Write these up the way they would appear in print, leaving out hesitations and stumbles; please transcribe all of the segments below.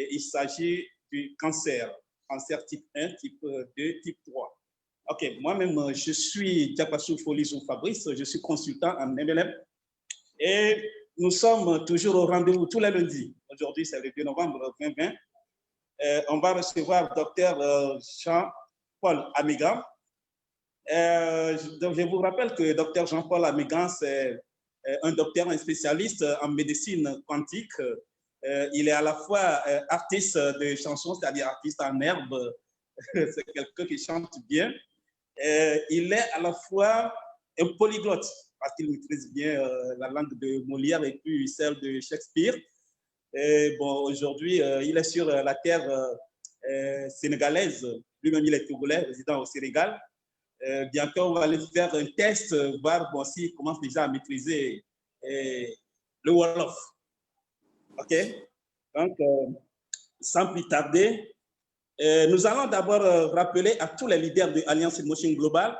il s'agit du cancer, cancer type 1, type 2, type 3. OK, moi-même, je suis Diapassou Folisou Fabrice, je suis consultant en MLM et nous sommes toujours au rendez-vous tous les lundis. Aujourd'hui, c'est le 2 novembre 2020. On va recevoir Dr Jean-Paul Amigan. Donc je vous rappelle que Dr Jean-Paul Amigan, c'est un docteur, un spécialiste en médecine quantique. Il est à la fois artiste de chansons, c'est-à-dire artiste en herbe. C'est quelqu'un qui chante bien. Il est à la fois un polyglotte, parce qu'il maîtrise bien la langue de Molière et puis celle de Shakespeare. Et bon, aujourd'hui, il est sur la terre sénégalaise. Lui-même, il est togolais, résident au Sénégal. Bientôt, on va aller faire un test, voir bon, s'il commence déjà à maîtriser le Wolof. OK? Donc, sans plus tarder, nous allons d'abord rappeler à tous les leaders de Alliance Motion Global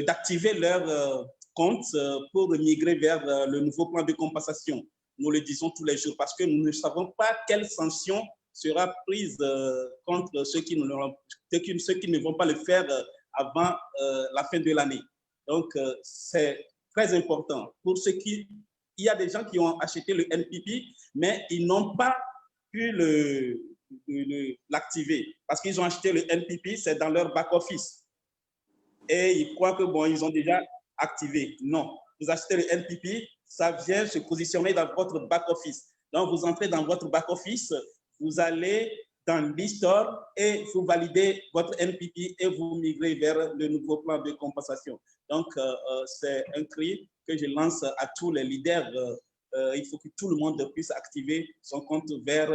d'activer leur compte pour migrer vers le nouveau plan de compensation. Nous le disons tous les jours parce que nous ne savons pas quelle sanction sera prise contre ceux qui ne vont pas le faire avant la fin de l'année. Donc, c'est très important. Pour ceux qui... Il y a des gens qui ont acheté le NPP, mais ils n'ont pas pu l'activer parce qu'ils ont acheté le NPP, c'est dans leur back-office. Et ils croient que, bon, ils ont déjà activé. Non. Vous achetez le NPP, ça vient se positionner dans votre back-office. Donc, vous entrez dans votre back-office, vous allez dans l'e-store et vous validez votre NPP et vous migrez vers le nouveau plan de compensation. Donc, c'est un cri que je lance à tous les leaders. Il faut que tout le monde puisse activer son compte vers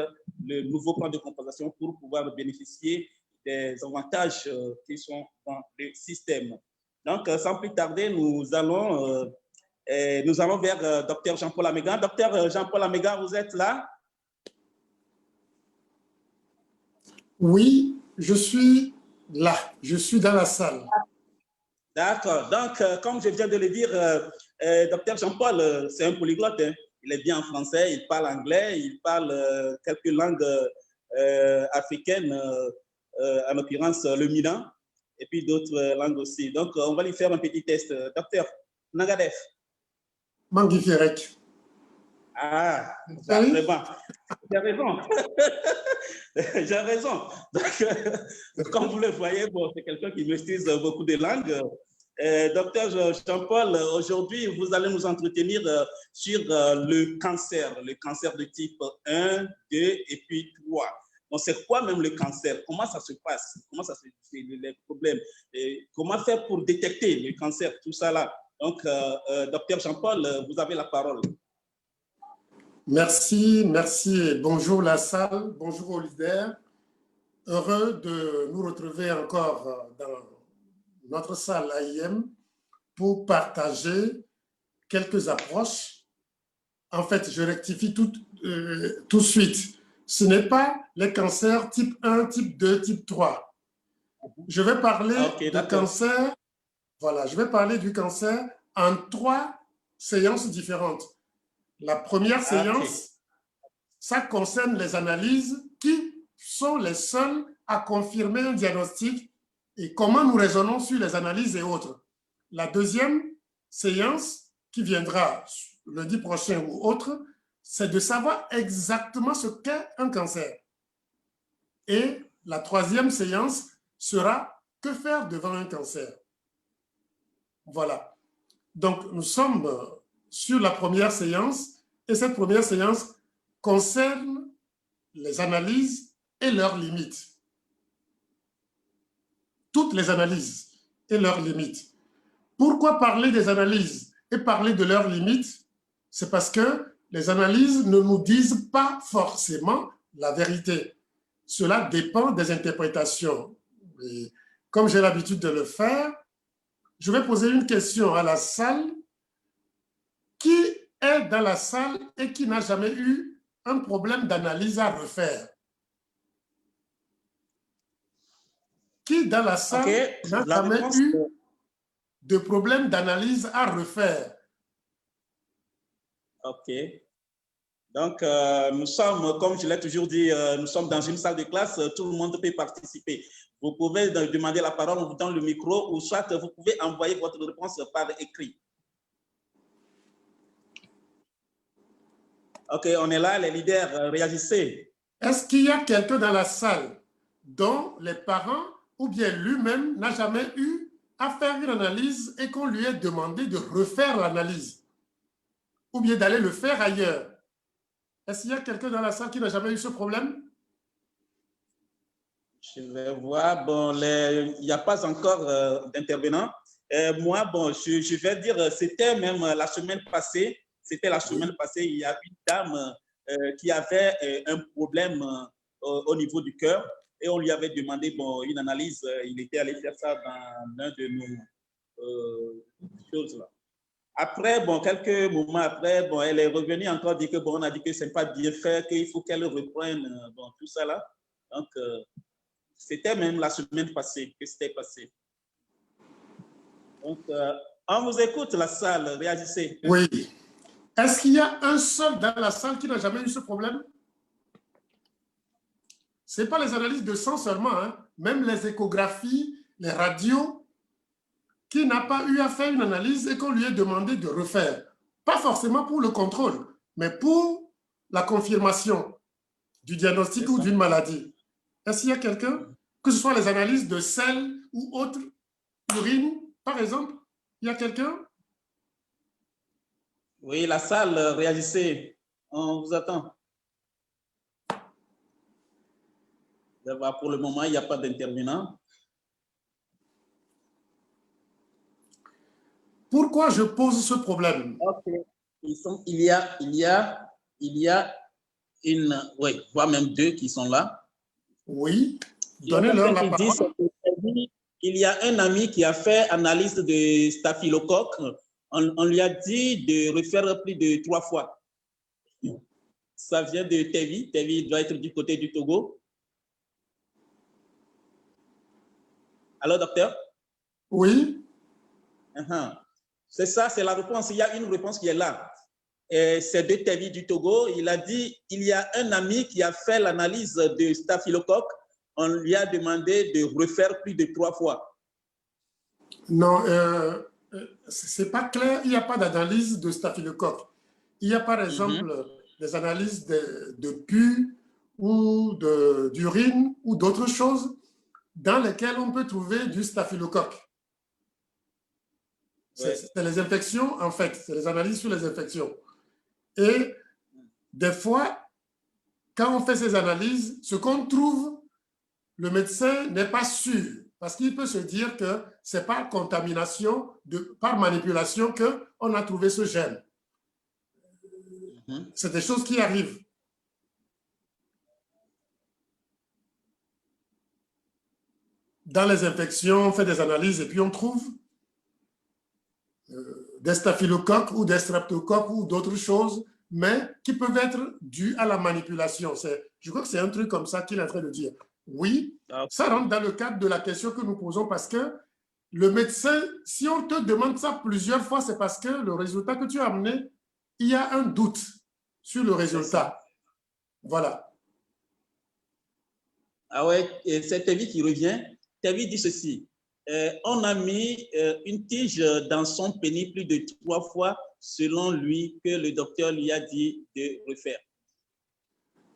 le nouveau plan de compensation pour pouvoir bénéficier des avantages qui sont dans le système. Donc, sans plus tarder, nous allons vers Dr Jean-Paul Amigan. Dr Jean-Paul Amigan, vous êtes là? Oui, je suis là. Je suis dans la salle. D'accord. Donc, comme je viens de le dire, Dr Jean-Paul, c'est un polyglotte. Hein. Il est bien en français, il parle anglais, il parle quelques langues africaines, en l'occurrence le Milan, et puis d'autres langues aussi. Donc, on va lui faire un petit test. Docteur Nagadef. Manguifierek. Ah, vraiment. J'ai raison. J'ai raison. Donc, comme vous le voyez, bon, c'est quelqu'un qui maîtrise beaucoup de langues. Docteur Jean-Paul, aujourd'hui, vous allez nous entretenir sur le cancer de type 1, 2 et puis 3. Donc, c'est quoi même le cancer? Comment ça se passe? Comment ça se fait, les problèmes? Et comment faire pour détecter le cancer? Tout ça là. Donc, docteur Jean-Paul, vous avez la parole. Merci, merci. Bonjour la salle, bonjour aux leaders. Heureux de nous retrouver encore dans notre salle AIM pour partager quelques approches. En fait, je rectifie tout de suite. Ce n'est pas les cancers type 1, type 2, type 3. Je vais parler de cancer. Voilà, je vais parler du cancer en 3 séances différentes. La première séance, ça concerne les analyses qui sont les seules à confirmer un diagnostic et comment nous raisonnons sur les analyses et autres. La deuxième séance, qui viendra lundi prochain ou autre, c'est de savoir exactement ce qu'est un cancer. Et la troisième séance sera que faire devant un cancer. Voilà. Donc, nous sommes sur la première séance et cette première séance concerne les analyses et leurs limites. Toutes les analyses et leurs limites. Pourquoi parler des analyses et parler de leurs limites? C'est parce que les analyses ne nous disent pas forcément la vérité. Cela dépend des interprétations. Et comme j'ai l'habitude de le faire, je vais poser une question à la salle. Qui est dans la salle et qui n'a jamais eu un problème d'analyse à refaire? Qui dans la salle n'a jamais eu de problème d'analyse à refaire? OK. Donc, nous sommes, comme je l'ai toujours dit, nous sommes dans une salle de classe, tout le monde peut participer. Vous pouvez demander la parole, on vous donne le micro, ou soit vous pouvez envoyer votre réponse par écrit. OK, on est là, les leaders, réagissez. Est-ce qu'il y a quelqu'un dans la salle dont les parents ou bien lui-même n'a jamais eu à faire une analyse et qu'on lui ait demandé de refaire l'analyse ou bien d'aller le faire ailleurs? Est-ce qu'il y a quelqu'un dans la salle qui n'a jamais eu ce problème? Je vais voir. Bon, il n'y a pas encore d'intervenants. Moi, bon, je vais dire, c'était même la semaine passée. C'était la semaine passée, il y a une dame qui avait un problème au niveau du cœur et on lui avait demandé bon, une analyse. Il était allé faire ça dans l'un de nos choses là. Après, bon, quelques moments après, bon, elle est revenue encore dire que bon, on a dit que c'est pas bien fait, qu'il faut qu'elle reprenne bon, tout ça là. Donc, c'était même la semaine passée que c'était passé. Donc, on vous écoute, la salle, réagissez. Oui. Est-ce qu'il y a un seul dans la salle qui n'a jamais eu ce problème? Ce n'est pas les analyses de sang seulement, hein. Même les échographies, les radios, qui n'a pas eu à faire une analyse et qu'on lui ait demandé de refaire. Pas forcément pour le contrôle, mais pour la confirmation du diagnostic ou d'une maladie. Est-ce qu'il y a quelqu'un, que ce soit les analyses de sel ou autres, urine, par exemple, il y a quelqu'un? Oui, la salle, réagissez. On vous attend. Pour le moment, il n'y a pas d'intervenant. Pourquoi je pose ce problème? Okay. Il y a une, oui, voire même deux qui sont là. Oui, donnez-leur la parole. Il y a un ami qui a fait analyse de staphylocoque. On lui a dit de refaire plus de 3 fois. Ça vient de Tevi. Tevi doit être du côté du Togo. Allô, docteur? Oui. C'est ça, c'est la réponse. Il y a une réponse qui est là. C'est de Tevi du Togo. Il a dit, il y a un ami qui a fait l'analyse de staphylocoque. On lui a demandé de refaire plus de 3 fois. Non, c'est pas clair. Il n'y a pas d'analyse de staphylocoque. Il y a par exemple des analyses de pus ou d'urine ou d'autres choses dans lesquelles on peut trouver du staphylocoque. C'est les infections, en fait. C'est les analyses sur les infections. Et des fois, quand on fait ces analyses, ce qu'on trouve, le médecin n'est pas sûr. Parce qu'il peut se dire que c'est par contamination, par manipulation qu'on a trouvé ce gène. C'est des choses qui arrivent. Dans les infections, on fait des analyses et puis on trouve des staphylocoques ou des streptocoques ou d'autres choses, mais qui peuvent être dues à la manipulation. Je crois que c'est un truc comme ça qu'il est en train de dire. Oui, ça rentre dans le cadre de la question que nous posons parce que le médecin, si on te demande ça plusieurs fois, c'est parce que le résultat que tu as amené, il y a un doute sur le résultat. Voilà. Ah ouais, c'est Tevi qui revient. Tevi dit ceci. On a mis une tige dans son pénis plus de 3 fois, selon lui, que le docteur lui a dit de refaire.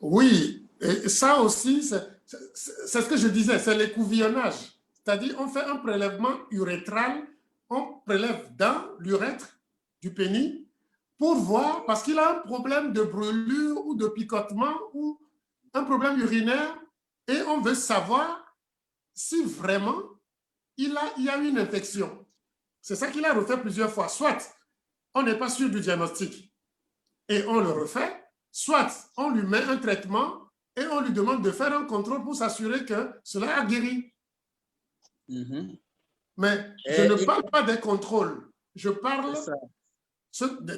Oui, et ça aussi, c'est ce que je disais, c'est l'écouvillonnage. C'est-à-dire, on fait un prélèvement urétral, on prélève dans l'urètre du pénis pour voir, parce qu'il a un problème de brûlure ou de picotement ou un problème urinaire, et on veut savoir si vraiment il y a une infection. C'est ça qu'il a refait plusieurs fois. Soit on n'est pas sûr du diagnostic et on le refait, soit on lui met un traitement et on lui demande de faire un contrôle pour s'assurer que cela a guéri. Mais je ne parle pas des contrôles. Je parle,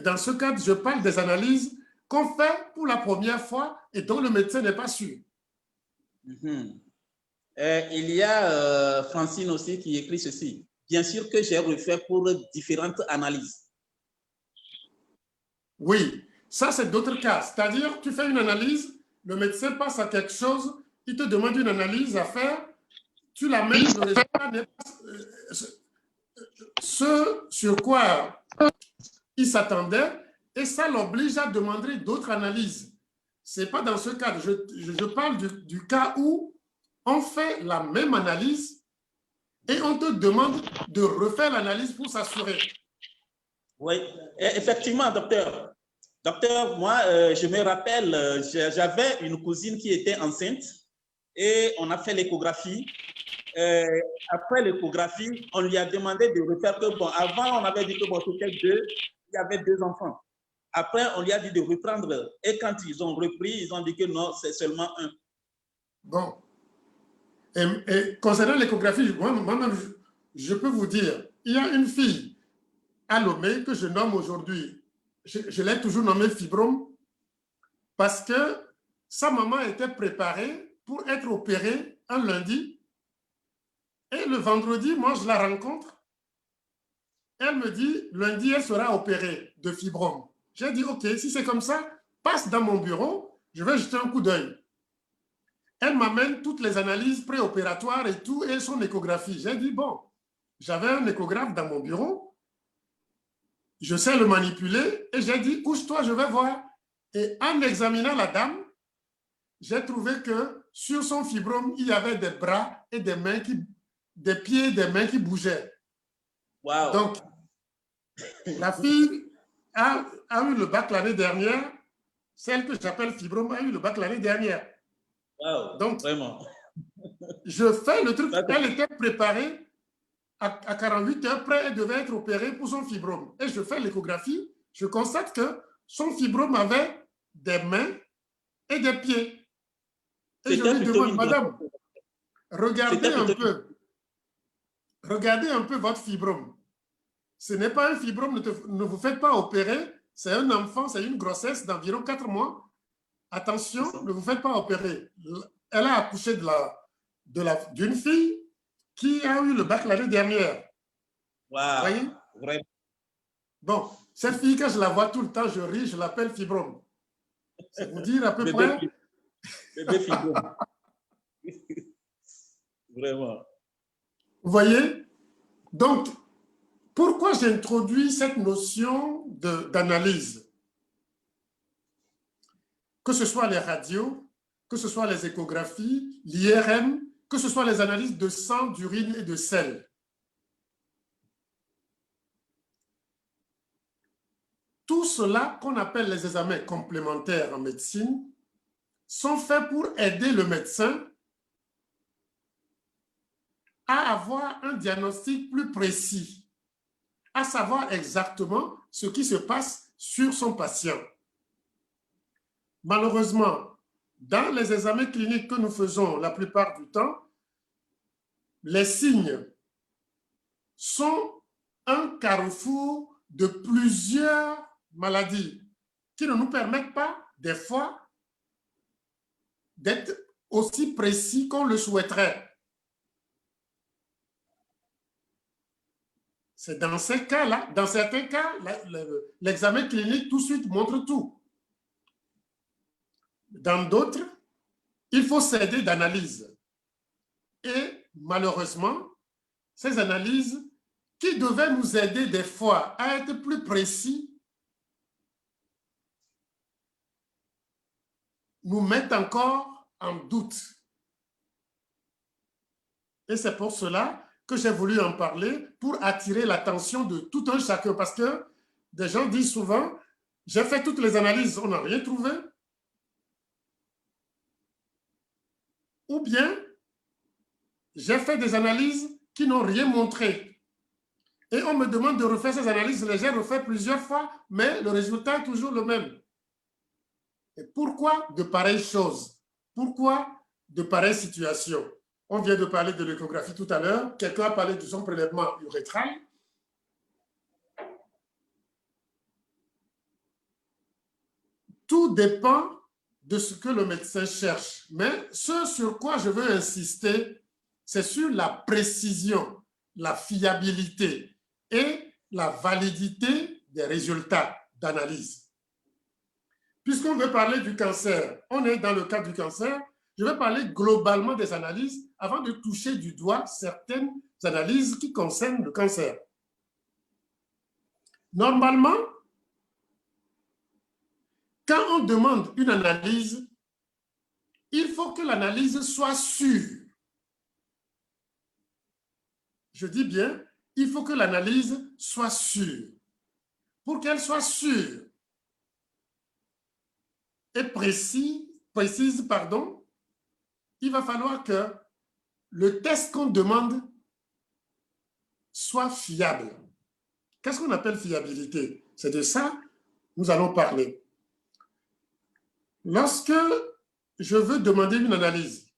dans ce cadre, je parle des analyses qu'on fait pour la première fois et dont le médecin n'est pas sûr. Il y a Francine aussi qui écrit ceci. Bien sûr que j'ai refait pour différentes analyses. Oui, Ça, c'est d'autres cas. C'est-à-dire, tu fais une analyse, le médecin passe à quelque chose, il te demande une analyse à faire, tu l'amènes, le résultat n'est pas ce sur quoi il s'attendait, et ça l'oblige à demander d'autres analyses. Ce n'est pas dans ce cadre. Je parle du cas où on fait la même analyse et on te demande de refaire l'analyse pour s'assurer. Oui, effectivement, docteur. Docteur, moi, je me rappelle, j'avais une cousine qui était enceinte et on a fait l'échographie. Après l'échographie, on lui a demandé de refaire que, bon, avant, on avait dit que, bon, c'était deux, il y avait deux enfants. Après, on lui a dit de reprendre. Et quand ils ont repris, ils ont dit que non, c'est seulement un. Bon. Et concernant l'échographie, moi-même, je peux vous dire, il y a une fille à Lomé que je nomme aujourd'hui, je l'ai toujours nommée Fibrome, parce que sa maman était préparée pour être opérée un lundi. Et le vendredi, moi, je la rencontre. Elle me dit, lundi, elle sera opérée de fibrome. J'ai dit, OK, si c'est comme ça, passe dans mon bureau, je vais jeter un coup d'œil. Elle m'amène toutes les analyses préopératoires et tout, et son échographie. J'ai dit, bon, j'avais un échographe dans mon bureau, je sais le manipuler, et j'ai dit, couche-toi, je vais voir. Et en examinant la dame, j'ai trouvé que sur son fibrome, il y avait des bras et des mains des pieds et des mains qui bougeaient. Wow. Donc, la fille a eu le bac l'année dernière, celle que j'appelle fibrome a eu le bac l'année dernière. Wow, donc, vraiment. Je fais le truc, elle était préparée à 48 heures près, elle devait être opérée pour son fibrome. Et je fais l'échographie, je constate que son fibrome avait des mains et des pieds. Et je lui demande, madame, regardez un peu votre fibrome. Ce n'est pas un fibrome, ne vous faites pas opérer, c'est un enfant, c'est une grossesse d'environ 4 mois. Attention, ne vous faites pas opérer. Elle a accouché d'une fille qui a eu le bac l'année dernière. Wow. Vous voyez? Vraiment. Bon, cette fille, quand je la vois tout le temps, je ris, je l'appelle fibrome. C'est vous dire à peu près. Bébé fibrome. Vraiment. Vous voyez? Donc, pourquoi j'introduis cette notion d'analyse? Que ce soit les radios, que ce soit les échographies, l'IRM, que ce soit les analyses de sang, d'urine et de sel. Tout cela qu'on appelle les examens complémentaires en médecine sont faits pour aider le médecin à avoir un diagnostic plus précis, à savoir exactement ce qui se passe sur son patient. Malheureusement, dans les examens cliniques que nous faisons la plupart du temps, les signes sont un carrefour de plusieurs maladies qui ne nous permettent pas, des fois, d'être aussi précis qu'on le souhaiterait. C'est dans ces cas-là, dans certains cas, l'examen clinique tout de suite montre tout. Dans d'autres, il faut s'aider d'analyses. Et malheureusement, ces analyses qui devaient nous aider des fois à être plus précis nous mettent encore en doute. Et c'est pour cela que j'ai voulu en parler, pour attirer l'attention de tout un chacun. Parce que des gens disent souvent, j'ai fait toutes les analyses, on n'a rien trouvé. Ou bien, j'ai fait des analyses qui n'ont rien montré. Et on me demande de refaire ces analyses, j'ai refait plusieurs fois, mais le résultat est toujours le même. Et pourquoi de pareilles choses? Pourquoi de pareilles situations? On vient de parler de l'échographie tout à l'heure. Quelqu'un a parlé de son prélèvement urétral. Tout dépend de ce que le médecin cherche. Mais ce sur quoi je veux insister, c'est sur la précision, la fiabilité et la validité des résultats d'analyse. puisqu'on veut parler du cancer, on est dans le cadre du cancer, je vais parler globalement des analyses avant de toucher du doigt certaines analyses qui concernent le cancer. Normalement, quand on demande une analyse, il faut que l'analyse soit sûre. Je dis bien, il faut que l'analyse soit sûre. Pour qu'elle soit sûre et précise, il va falloir que le test qu'on demande soit fiable. Qu'est-ce qu'on appelle fiabilité? C'est de ça que nous allons parler. Lorsque je veux demander une analyse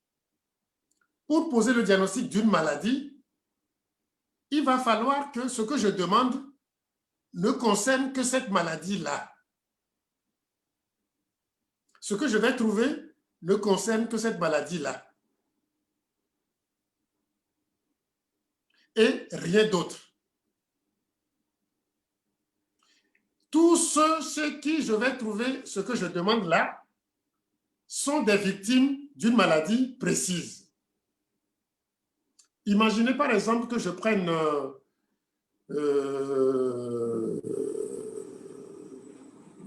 pour poser le diagnostic d'une maladie, il va falloir que ce que je demande ne concerne que cette maladie-là. Ce que je vais trouver ne concerne que cette maladie-là. Et rien d'autre. Tous ceux chez qui je vais trouver ce que je demande là sont des victimes d'une maladie précise. Imaginez par exemple que je prenne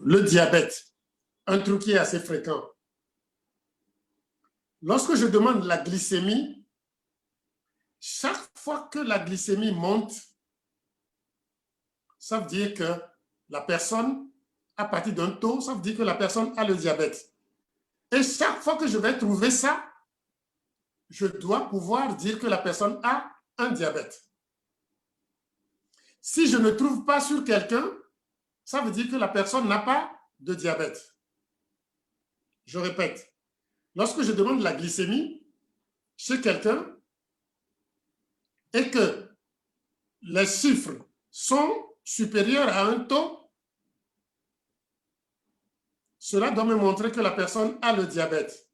le diabète, un truc qui est assez fréquent. Lorsque je demande la glycémie, chaque fois que la glycémie monte, ça veut dire que la personne, à partir d'un taux, ça veut dire que la personne a le diabète. Et chaque fois que je vais trouver ça, je dois pouvoir dire que la personne a un diabète. Si je ne trouve pas sur quelqu'un, ça veut dire que la personne n'a pas de diabète. Je répète, lorsque je demande la glycémie chez quelqu'un et que les chiffres sont supérieurs à un taux, cela doit me montrer que la personne a le diabète.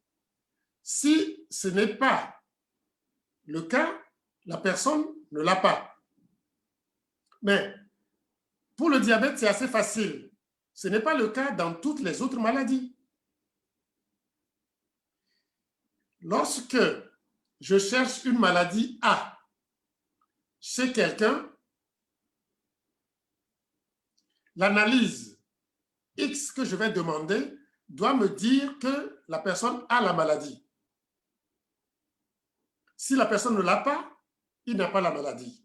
Si ce n'est pas le cas, la personne ne l'a pas. Mais pour le diabète, c'est assez facile. Ce n'est pas le cas dans toutes les autres maladies. Lorsque je cherche une maladie A chez quelqu'un, l'analyse X que je vais demander doit me dire que la personne a la maladie. Si la personne ne l'a pas, il n'a pas la maladie.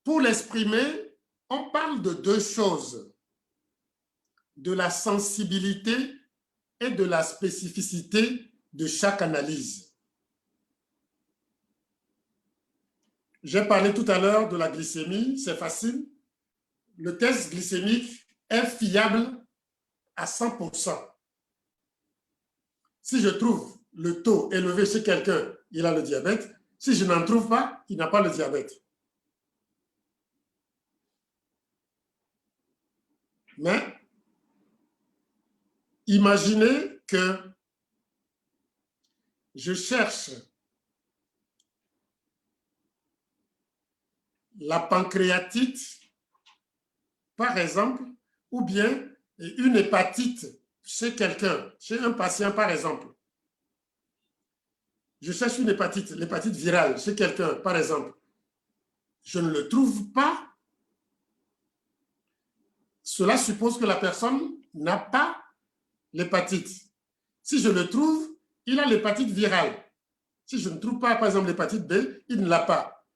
Pour l'exprimer, on parle de deux choses, de la sensibilité et de la spécificité de chaque analyse. J'ai parlé tout à l'heure de la glycémie, c'est facile. Le test glycémique est fiable à 100%. Si je trouve le taux élevé chez quelqu'un, il a le diabète. Si je n'en trouve pas, il n'a pas le diabète. Mais imaginez que je cherche la pancréatite, par exemple, ou bien une hépatite chez quelqu'un, chez un patient, par exemple. Je cherche une hépatite, l'hépatite virale, chez quelqu'un, par exemple. Je ne le trouve pas. Cela suppose que la personne n'a pas l'hépatite. Si je le trouve, il a l'hépatite virale. Si je ne trouve pas, par exemple, l'hépatite B, il ne l'a pas.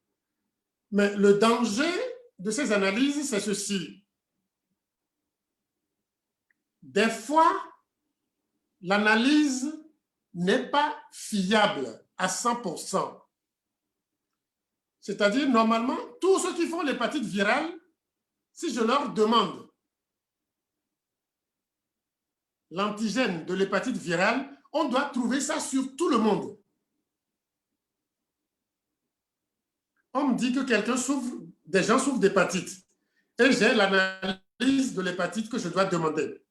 Mais le danger de ces analyses, c'est ceci. Des fois, l'analyse n'est pas fiable à 100%. C'est-à-dire, normalement, tous ceux qui font l'hépatite virale, si je leur demande l'antigène de l'hépatite virale, on doit trouver ça sur tout le monde. On me dit que quelqu'un souffre, des gens souffrent d'hépatite, et j'ai l'analyse de l'hépatite que je dois demander.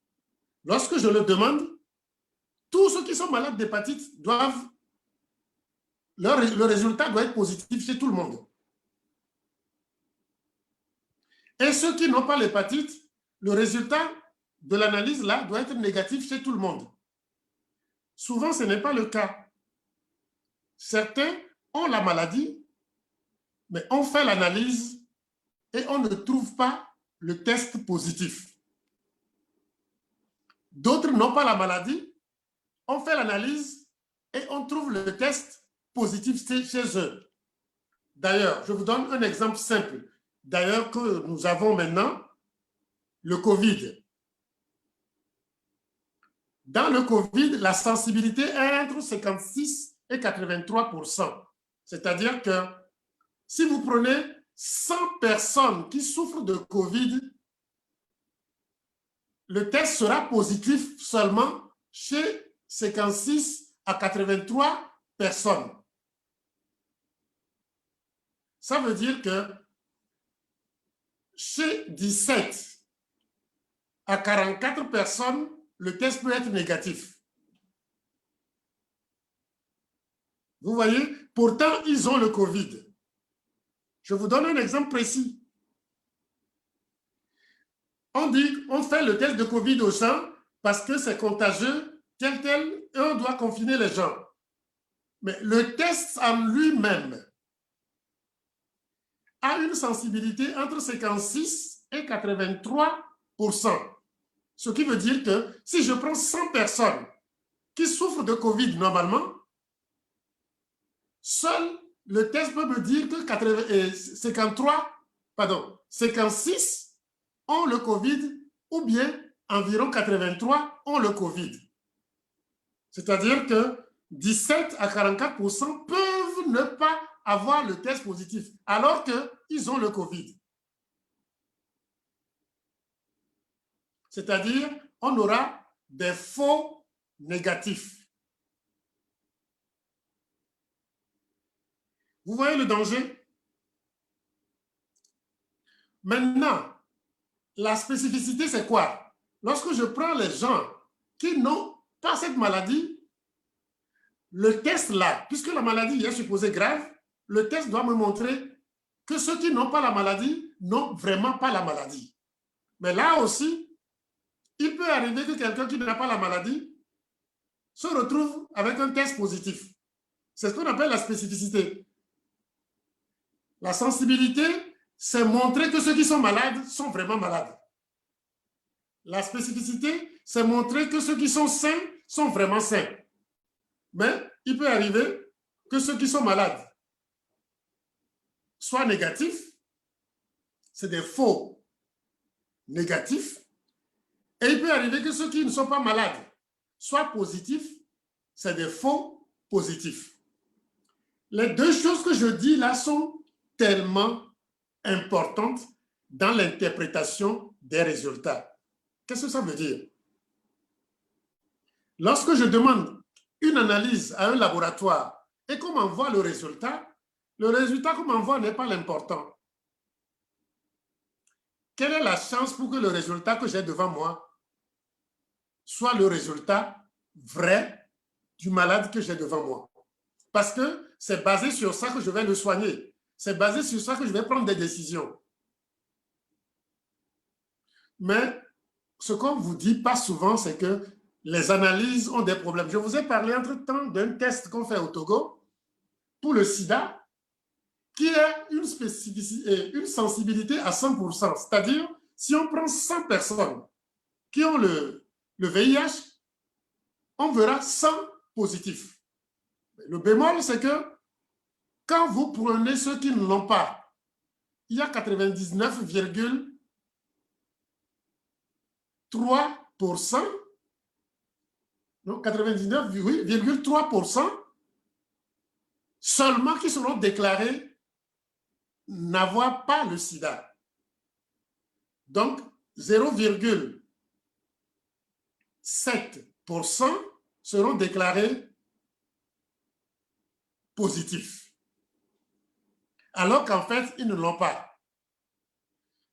Lorsque je le demande, tous ceux qui sont malades d'hépatite doivent, le résultat doit être positif chez tout le monde. Et ceux qui n'ont pas l'hépatite, le résultat de l'analyse là doit être négatif chez tout le monde. Souvent, ce n'est pas le cas. Certains ont la maladie, mais on fait l'analyse et on ne trouve pas le test positif. D'autres n'ont pas la maladie, on fait l'analyse et on trouve le test positif chez eux. D'ailleurs, je vous donne un exemple simple. D'ailleurs, que nous avons maintenant le Covid. Dans le Covid, la sensibilité est entre 56 et 83%. C'est-à-dire que si vous prenez 100 personnes qui souffrent de Covid, le test sera positif seulement chez 56 à 83 personnes. Ça veut dire que chez 17 à 44 personnes, le test peut être négatif. Vous voyez, pourtant, ils ont le Covid. Je vous donne un exemple précis. On dit, on fait le test de Covid aux gens parce que c'est contagieux, tel, et on doit confiner les gens. Mais le test en lui-même a une sensibilité entre 56 et 83%. Ce qui veut dire que si je prends 100 personnes qui souffrent de Covid normalement, seul le test peut me dire que 56 ont le Covid ou bien environ 83 ont le Covid. C'est-à-dire que 17 à 44% peuvent ne pas avoir le test positif alors qu'ils ont le Covid. C'est-à-dire, on aura des faux négatifs. Vous voyez le danger? Maintenant, la spécificité, c'est quoi? Lorsque je prends les gens qui n'ont pas cette maladie, le test là, puisque la maladie est supposée grave, le test doit me montrer que ceux qui n'ont pas la maladie n'ont vraiment pas la maladie. Mais là aussi, il peut arriver que quelqu'un qui n'a pas la maladie se retrouve avec un test positif. C'est ce qu'on appelle la spécificité. La sensibilité, c'est montrer que ceux qui sont malades sont vraiment malades. La spécificité, c'est montrer que ceux qui sont sains sont vraiment sains. Mais il peut arriver que ceux qui sont malades soient négatifs, c'est des faux négatifs, et il peut arriver que ceux qui ne sont pas malades soient positifs, c'est des faux positifs. Les deux choses que je dis là sont tellement importantes dans l'interprétation des résultats. Qu'est-ce que ça veut dire? Lorsque je demande une analyse à un laboratoire et qu'on m'envoie le résultat qu'on m'envoie n'est pas l'important. Quelle est la chance pour que le résultat que j'ai devant moi soit le résultat vrai du malade que j'ai devant moi? Parce que c'est basé sur ça que je vais le soigner. C'est basé sur ça que je vais prendre des décisions. Mais ce qu'on ne vous dit pas souvent, c'est que les analyses ont des problèmes. Je vous ai parlé entre-temps d'un test qu'on fait au Togo pour le sida, qui a une sensibilité à 100%. C'est-à-dire, si on prend 100 personnes qui ont le VIH, on verra 100 positifs. Le bémol, c'est que quand vous prenez ceux qui ne l'ont pas, il y a 99,3%, non, 99,3% seulement qui seront déclarés n'avoir pas le sida. Donc, 0,7% seront déclarés positifs. Alors qu'en fait, ils ne l'ont pas.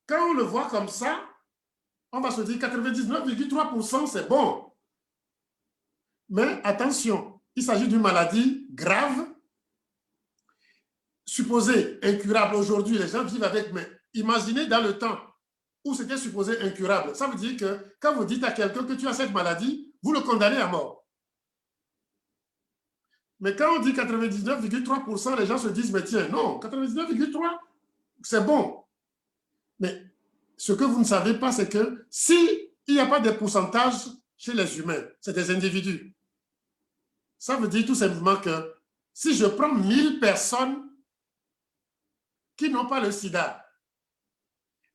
Quand on le voit comme ça, on va se dire 99,3%, c'est bon. Mais attention, il s'agit d'une maladie grave, supposée incurable aujourd'hui. Les gens vivent avec, mais imaginez dans le temps, ou c'était supposé incurable. Ça veut dire que quand vous dites à quelqu'un que tu as cette maladie, vous le condamnez à mort. Mais quand on dit 99,3%, les gens se disent, mais tiens, non, 99,3%, c'est bon. Mais ce que vous ne savez pas, c'est que s'il n'y a pas de pourcentage chez les humains, c'est des individus. Ça veut dire tout simplement que si je prends 1000 personnes qui n'ont pas le sida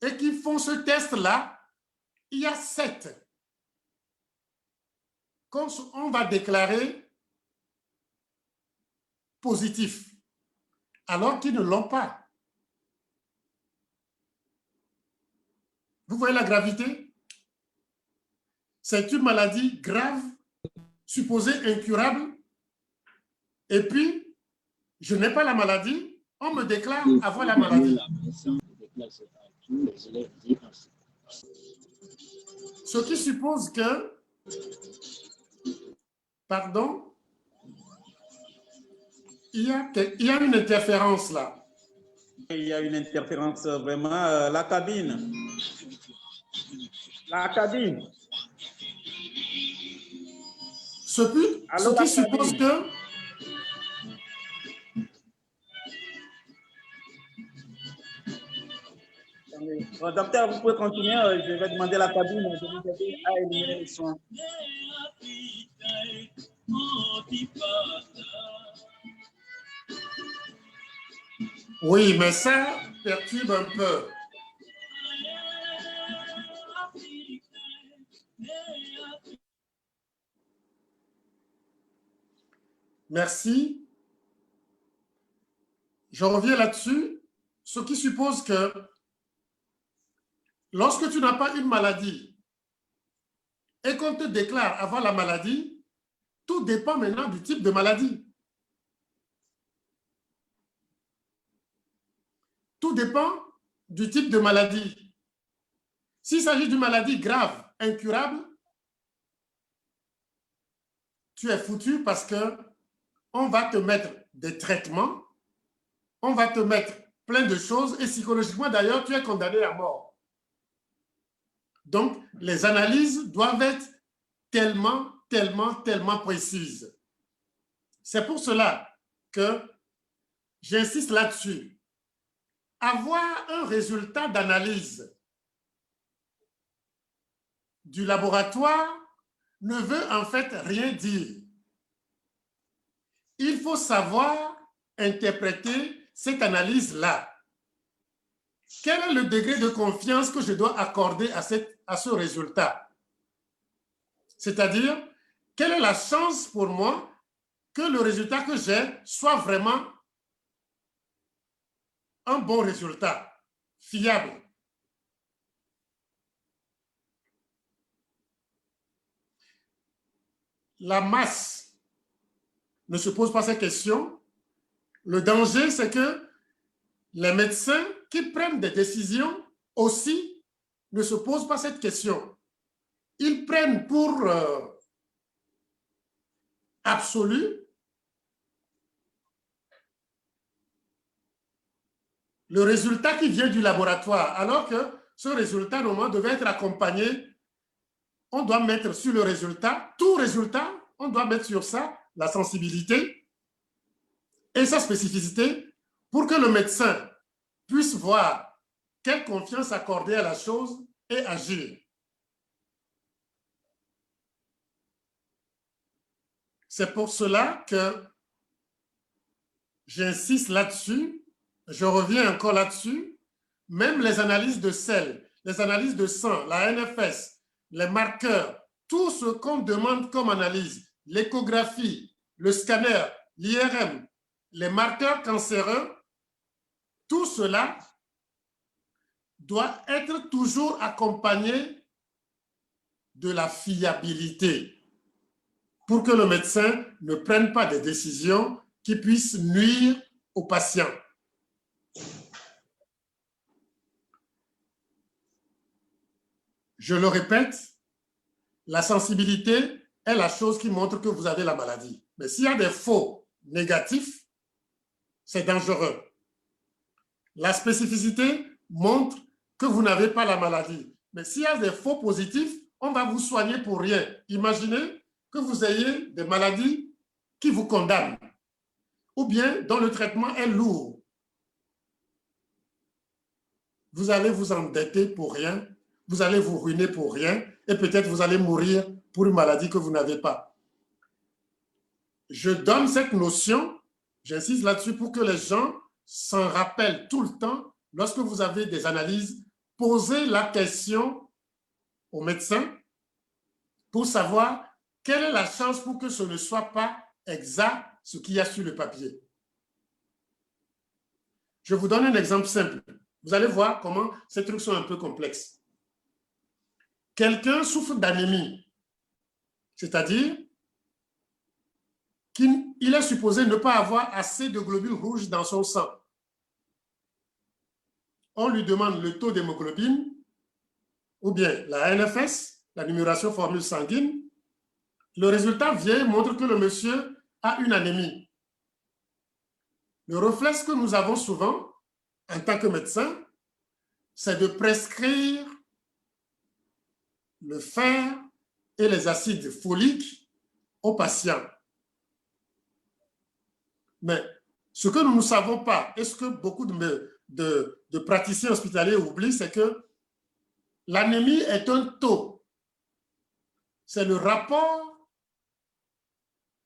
et qui font ce test-là, il y a 7 qu'on va déclarer positifs, alors qu'ils ne l'ont pas. Vous voyez la gravité? C'est une maladie grave, supposée incurable, et puis, je n'ai pas la maladie, on me déclare avoir la maladie. Ce qui suppose que, pardon, il y a une interférence là. Il y a une interférence vraiment. La cabine. La cabine. Ce qui suppose que... Docteur, vous pouvez continuer. Je vais demander à la cabine de vous aider à éliminer les soins. Oui, mais ça perturbe un peu. Merci. Je reviens là-dessus, ce qui suppose que lorsque tu n'as pas une maladie et qu'on te déclare avoir la maladie, tout dépend maintenant du type de maladie. Tout dépend du type de maladie. S'il s'agit d'une maladie grave, incurable, tu es foutu parce qu'on va te mettre des traitements, on va te mettre plein de choses et psychologiquement d'ailleurs, tu es condamné à mort. Donc, les analyses doivent être tellement précises. C'est pour cela que j'insiste là-dessus. Avoir un résultat d'analyse du laboratoire ne veut en fait rien dire. Il faut savoir interpréter cette analyse-là. Quel est le degré de confiance que je dois accorder à ce résultat? C'est-à-dire, quelle est la chance pour moi que le résultat que j'ai soit vraiment un bon résultat, fiable? La masse ne se pose pas cette question. Le danger, c'est que les médecins qui prennent des décisions aussi ne se posent pas cette question. Ils prennent pour absolu le résultat qui vient du laboratoire, alors que ce résultat, normalement, devait être accompagné. On doit mettre sur le résultat, tout résultat, on doit mettre sur ça la sensibilité et sa spécificité pour que le médecin puisse voir quelle confiance accorder à la chose et agir. C'est pour cela que j'insiste là-dessus, je reviens encore là-dessus, même les analyses de sel, les analyses de sang, la NFS, les marqueurs, tout ce qu'on demande comme analyse, l'échographie, le scanner, l'IRM, les marqueurs cancéreux, tout cela doit être toujours accompagné de la fiabilité pour que le médecin ne prenne pas des décisions qui puissent nuire au patient. Je le répète, la sensibilité est la chose qui montre que vous avez la maladie. Mais s'il y a des faux négatifs, c'est dangereux. La spécificité montre que vous n'avez pas la maladie. Mais s'il y a des faux positifs, on va vous soigner pour rien. Imaginez que vous ayez des maladies qui vous condamnent ou bien dont le traitement est lourd. Vous allez vous endetter pour rien, vous allez vous ruiner pour rien et peut-être vous allez mourir pour une maladie que vous n'avez pas. Je donne cette notion, j'insiste là-dessus pour que les gens s'en rappellent tout le temps. Lorsque vous avez des analyses, posez la question au médecin pour savoir quelle est la chance pour que ce ne soit pas exact ce qu'il y a sur le papier. Je vous donne un exemple simple. Vous allez voir comment ces trucs sont un peu complexes. Quelqu'un souffre d'anémie, c'est-à-dire qu'il est supposé ne pas avoir assez de globules rouges dans son sang. On lui demande le taux d'hémoglobine ou bien la NFS, la numération formule sanguine. Le résultat vient montre que le monsieur a une anémie. Le réflexe que nous avons souvent en tant que médecin, c'est de prescrire le fer et les acides foliques aux patients. Mais ce que nous ne savons pas, et ce que beaucoup de praticiens hospitaliers oublient, c'est que l'anémie est un taux. C'est le rapport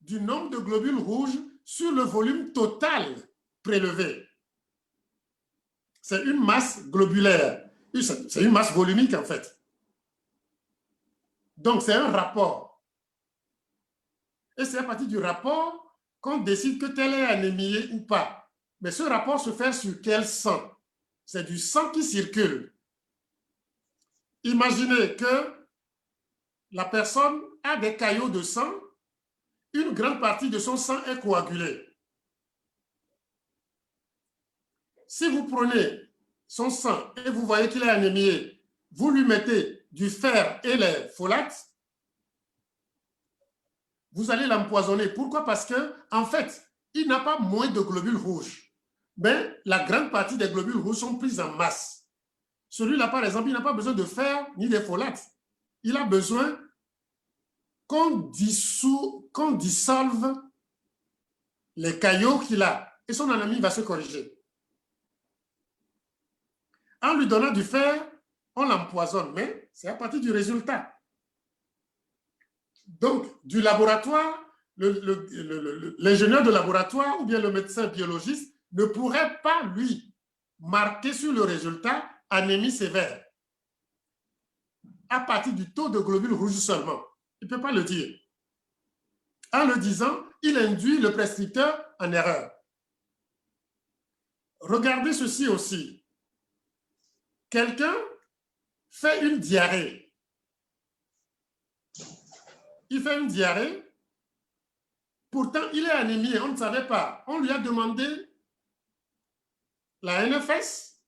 du nombre de globules rouges sur le volume total prélevé. C'est une masse globulaire. C'est une masse volumique, en fait. Donc, c'est un rapport. Et c'est à partir du rapport qu'on décide que tel est anémié ou pas. Mais ce rapport se fait sur quel sang? C'est du sang qui circule. Imaginez que la personne a des caillots de sang, une grande partie de son sang est coagulée. Si vous prenez son sang et vous voyez qu'il est anémié, vous lui mettez du fer et les folates, vous allez l'empoisonner. Pourquoi? Parce que, en fait, il n'a pas moins de globules rouges. Mais la grande partie des globules rouges sont prises en masse. Celui-là, par exemple, il n'a pas besoin de fer ni de folates. Il a besoin qu'on dissolve les caillots qu'il a. Et son anémie va se corriger. En lui donnant du fer, on l'empoisonne. Mais c'est à partir du résultat. Donc, du laboratoire, l'ingénieur de laboratoire ou bien le médecin biologiste ne pourrait pas, lui, marquer sur le résultat anémie sévère à partir du taux de globules rouges seulement. Il ne peut pas le dire. En le disant, il induit le prescripteur en erreur. Regardez ceci aussi. Quelqu'un fait une diarrhée. Il fait une diarrhée, pourtant il est anémié, on ne savait pas. On lui a demandé la NFS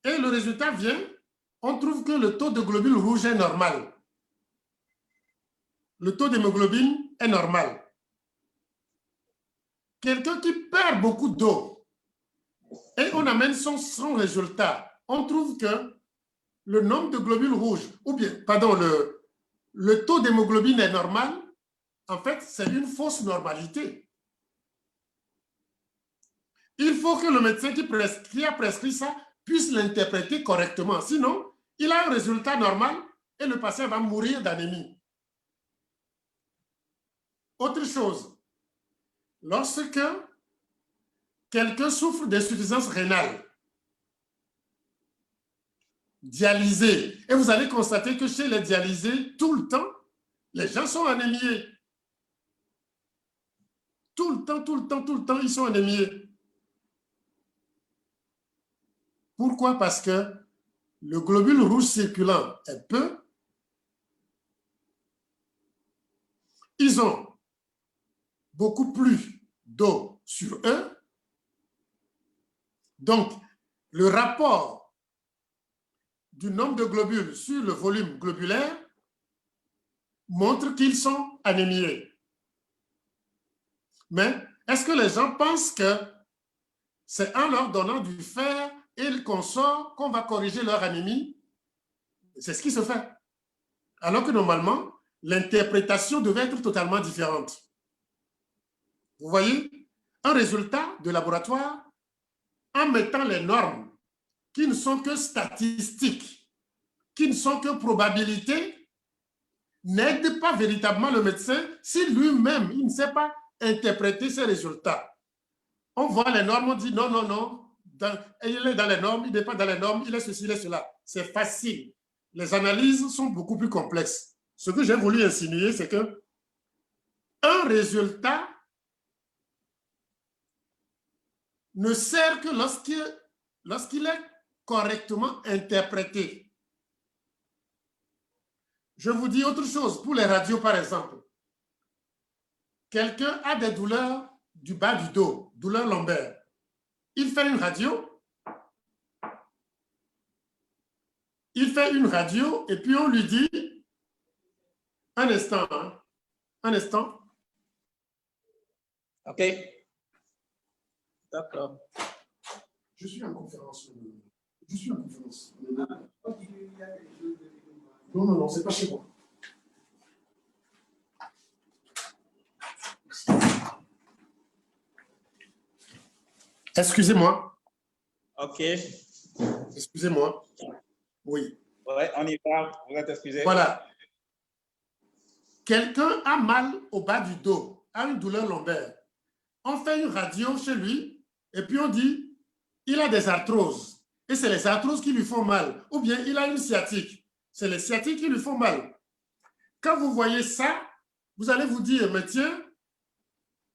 et le résultat vient, on trouve que le taux de globules rouges est normal. Le taux d'hémoglobine est normal. Quelqu'un qui perd beaucoup d'eau et on amène son résultat, on trouve que le nombre de globules rouges, ou bien, pardon, le taux d'hémoglobine est normal, en fait, c'est une fausse normalité. Il faut que le médecin qui a prescrit ça puisse l'interpréter correctement. Sinon, il a un résultat normal et le patient va mourir d'anémie. Autre chose, lorsque quelqu'un souffre d'insuffisance rénale, dialysé, et vous allez constater que chez les dialysés, tout le temps, les gens sont anémiés. Tout le temps, ils sont anémiés. Pourquoi? Parce que le globule rouge circulant est peu. Ils ont beaucoup plus d'eau sur eux. Donc, le rapport du nombre de globules sur le volume globulaire montre qu'ils sont anémiés. Mais est-ce que les gens pensent que c'est en leur donnant du fer et il consort qu'on va corriger leur anémie. C'est ce qui se fait. Alors que normalement, l'interprétation devait être totalement différente. Vous voyez, un résultat de laboratoire, en mettant les normes qui ne sont que statistiques, qui ne sont que probabilités, n'aide pas véritablement le médecin si lui-même, il ne sait pas interpréter ces résultats. On voit les normes, on dit non, non, non, il est dans les normes, il n'est pas dans les normes, il est ceci, il est cela. C'est facile. Les analyses sont beaucoup plus complexes. Ce que j'ai voulu insinuer, c'est que un résultat ne sert que lorsqu'il est correctement interprété. Je vous dis autre chose, pour les radios par exemple. Quelqu'un a des douleurs du bas du dos, douleurs lombaires. Il fait une radio. Il fait une radio et puis on lui dit, un instant, hein, un instant. OK. D'accord. Je suis en conférence. Je suis en conférence. Non, non, non, c'est pas chez moi. Excusez-moi. OK. Excusez-moi. Oui. Oui, on y va. Vous êtes excusé. Voilà. Quelqu'un a mal au bas du dos, a une douleur lombaire. On fait une radio chez lui et puis on dit, il a des arthroses. Et c'est les arthroses qui lui font mal. Ou bien il a une sciatique. C'est les sciatiques qui lui font mal. Quand vous voyez ça, vous allez vous dire, mais tiens,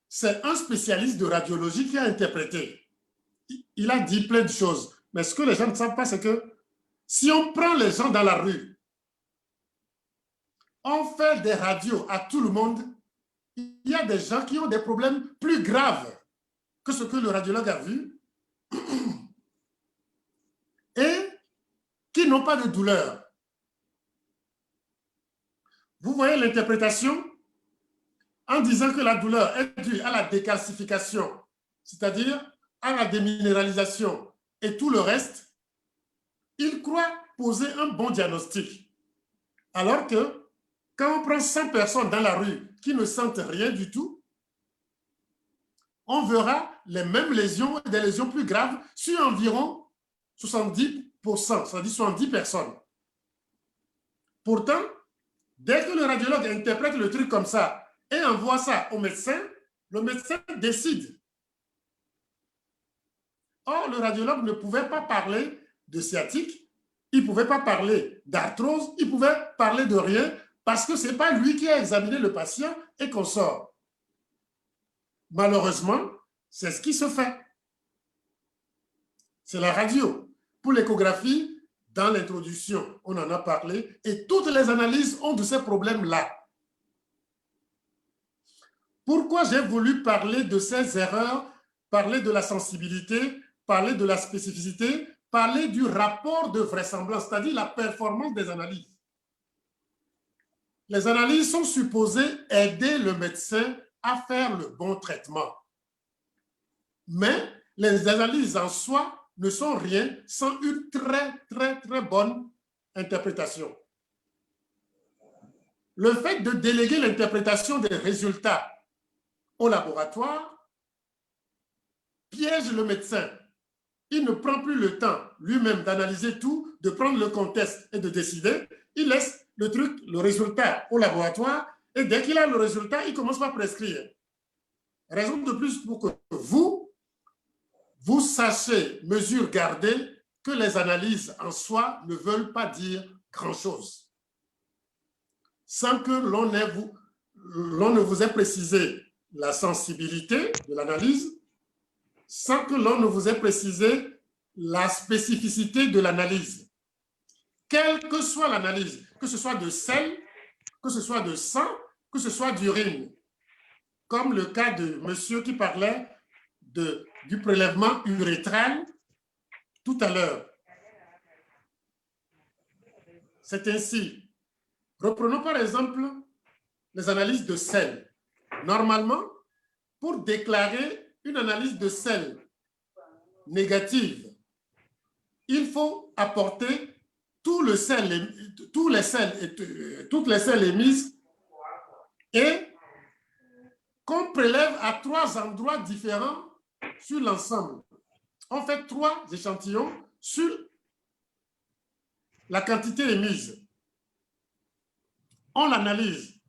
c'est un spécialiste de radiologie qui a interprété. Il a dit plein de choses. Mais ce que les gens ne savent pas, c'est que si on prend les gens dans la rue, on fait des radios à tout le monde, il y a des gens qui ont des problèmes plus graves que ce que le radiologue a vu et qui n'ont pas de douleur. Vous voyez l'interprétation en disant que la douleur est due à la décalcification, c'est-à-dire à la déminéralisation et tout le reste, il croit poser un bon diagnostic. Alors que quand on prend 100 personnes dans la rue qui ne sentent rien du tout, on verra les mêmes lésions, des lésions plus graves sur environ 70%, c'est-à-dire 70 personnes. Pourtant, dès que le radiologue interprète le truc comme ça et envoie ça au médecin, le médecin décide. Or, le radiologue ne pouvait pas parler de sciatique, il ne pouvait pas parler d'arthrose, il pouvait parler de rien parce que ce n'est pas lui qui a examiné le patient et qu'on sort. Malheureusement, c'est ce qui se fait. C'est la radio. Pour l'échographie, dans l'introduction, on en a parlé et toutes les analyses ont de ces problèmes-là. Pourquoi j'ai voulu parler de ces erreurs, parler de la sensibilité, parler de la spécificité, parler du rapport de vraisemblance, c'est-à-dire la performance des analyses. Les analyses sont supposées aider le médecin à faire le bon traitement. Mais les analyses en soi ne sont rien sans une très bonne interprétation. Le fait de déléguer l'interprétation des résultats au laboratoire piège le médecin. Il ne prend plus le temps lui-même d'analyser tout, de prendre le contexte et de décider. Il laisse le truc, le résultat au laboratoire et dès qu'il a le résultat, il commence par prescrire. Raison de plus pour que vous sachiez, mesure gardée, que les analyses en soi ne veulent pas dire grand-chose. Sans que l'on ne vous ait précisé la sensibilité de l'analyse, sans que l'on ne vous ait précisé la spécificité de l'analyse. Quelle que soit l'analyse, que ce soit de sel, que ce soit de sang, que ce soit d'urine, comme le cas de monsieur qui parlait du prélèvement urétral tout à l'heure. C'est ainsi. Reprenons par exemple les analyses de sel. Normalement, pour déclarer une analyse de sel négative il faut apporter toutes les selles émises et qu'on prélève à 3 endroits différents sur l'ensemble. On fait 3 échantillons sur la quantité émise. On l'analyse.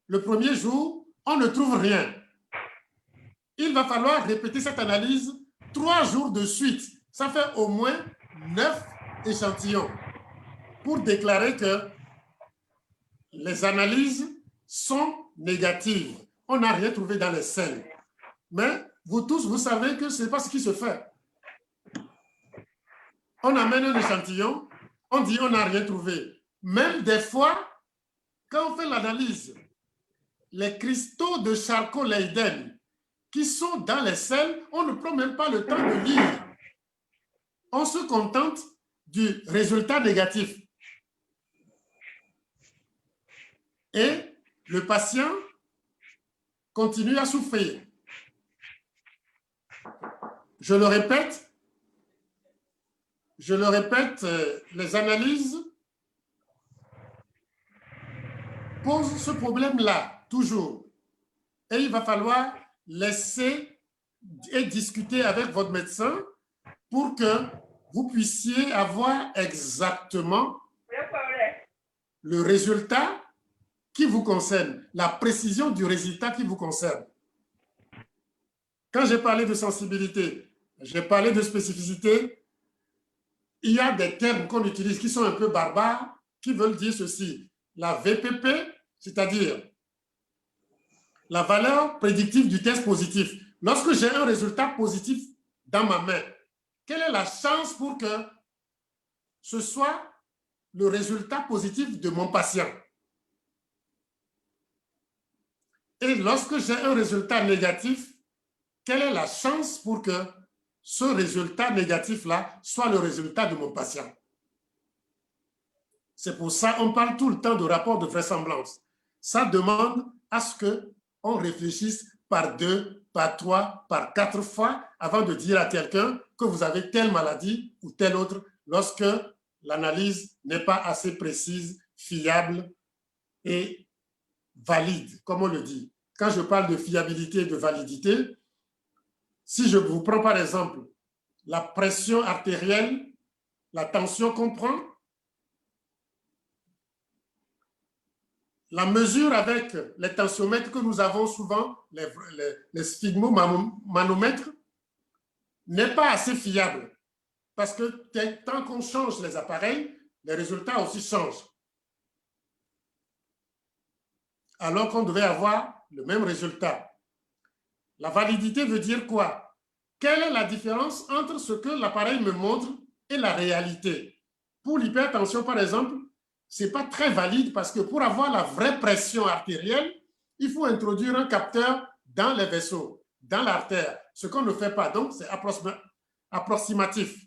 Le premier jour, on ne trouve rien. Il va falloir répéter cette analyse 3 jours de suite. Ça fait au moins 9 échantillons pour déclarer que les analyses sont négatives. On n'a rien trouvé dans les selles. Mais vous tous, vous savez que ce n'est pas ce qui se fait. On amène un échantillon, on dit on n'a rien trouvé. Même des fois, quand on fait l'analyse, les cristaux de Charcot-Leyden qui sont dans les selles, on ne prend même pas le temps de lire. On se contente du résultat négatif. Et le patient continue à souffrir. Je le répète, les analyses posent ce problème-là, toujours. Et il va falloir laisser et discuter avec votre médecin pour que vous puissiez avoir exactement le résultat qui vous concerne, la précision du résultat qui vous concerne. Quand j'ai parlé de sensibilité, j'ai parlé de spécificité, il y a des termes qu'on utilise qui sont un peu barbares, qui veulent dire ceci. La VPP, c'est-à-dire la valeur prédictive du test positif. Lorsque j'ai un résultat positif dans ma main, quelle est la chance pour que ce soit le résultat positif de mon patient? Et lorsque j'ai un résultat négatif, quelle est la chance pour que ce résultat négatif-là soit le résultat de mon patient? C'est pour ça qu'on parle tout le temps de rapport de vraisemblance. Ça demande à ce qu'on réfléchisse par 2, par 3, par 4 fois avant de dire à quelqu'un que vous avez telle maladie ou telle autre lorsque l'analyse n'est pas assez précise, fiable et valide, comme on le dit. Quand je parle de fiabilité et de validité, si je vous prends par exemple la pression artérielle, la tension qu'on prend, la mesure avec les tensiomètres que nous avons souvent, les sphygmomanomètres, n'est pas assez fiable parce que tant qu'on change les appareils, les résultats aussi changent. Alors qu'on devait avoir le même résultat. La validité veut dire quoi? Quelle est la différence entre ce que l'appareil me montre et la réalité? Pour l'hypertension, par exemple, ce n'est pas très valide parce que pour avoir la vraie pression artérielle, il faut introduire un capteur dans les vaisseaux, dans l'artère, ce qu'on ne fait pas. Donc, c'est approximatif.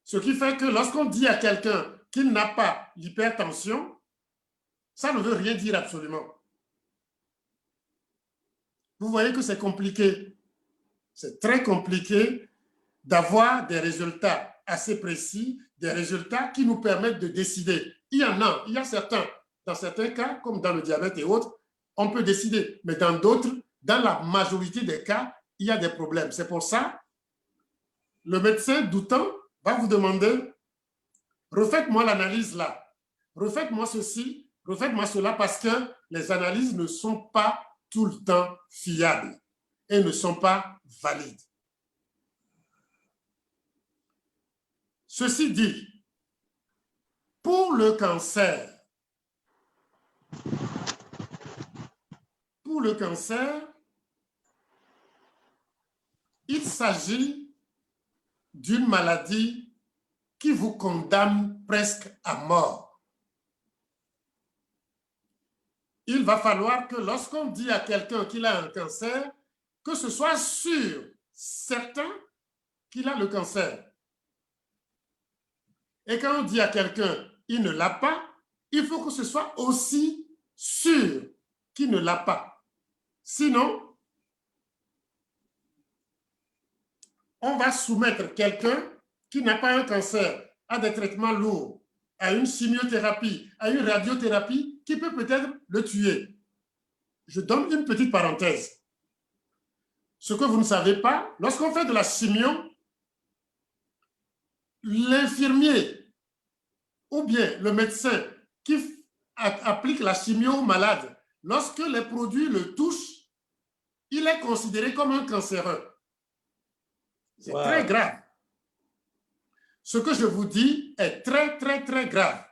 Ce qui fait que lorsqu'on dit à quelqu'un qu'il n'a pas l'hypertension, ça ne veut rien dire absolument. Vous voyez que c'est compliqué. C'est très compliqué d'avoir des résultats assez précis, des résultats qui nous permettent de décider. Il y a certains, dans certains cas, comme dans le diabète et autres, on peut décider, mais dans d'autres, dans la majorité des cas, il y a des problèmes. C'est pour ça, le médecin doutant va vous demander, refaites-moi l'analyse là, refaites-moi ceci, refaites-moi cela, parce que les analyses ne sont pas tout le temps fiables et ne sont pas valides. Ceci dit, pour le cancer, il s'agit d'une maladie qui vous condamne presque à mort. Il va falloir que lorsqu'on dit à quelqu'un qu'il a un cancer, que ce soit sûr, certain qu'il a le cancer. Et quand on dit à quelqu'un qu'il ne l'a pas, il faut que ce soit aussi sûr qu'il ne l'a pas. Sinon, on va soumettre quelqu'un qui n'a pas un cancer a des traitements lourds, a une chimiothérapie, a une radiothérapie qui peut peut-être le tuer. Je donne une petite parenthèse. Ce que vous ne savez pas, lorsqu'on fait de la chimio, l'infirmier ou bien le médecin qui applique la chimio au malade, lorsque les produits le touchent, il est considéré comme un cancéreux. C'est très grave. Ce que je vous dis est très, très, très grave.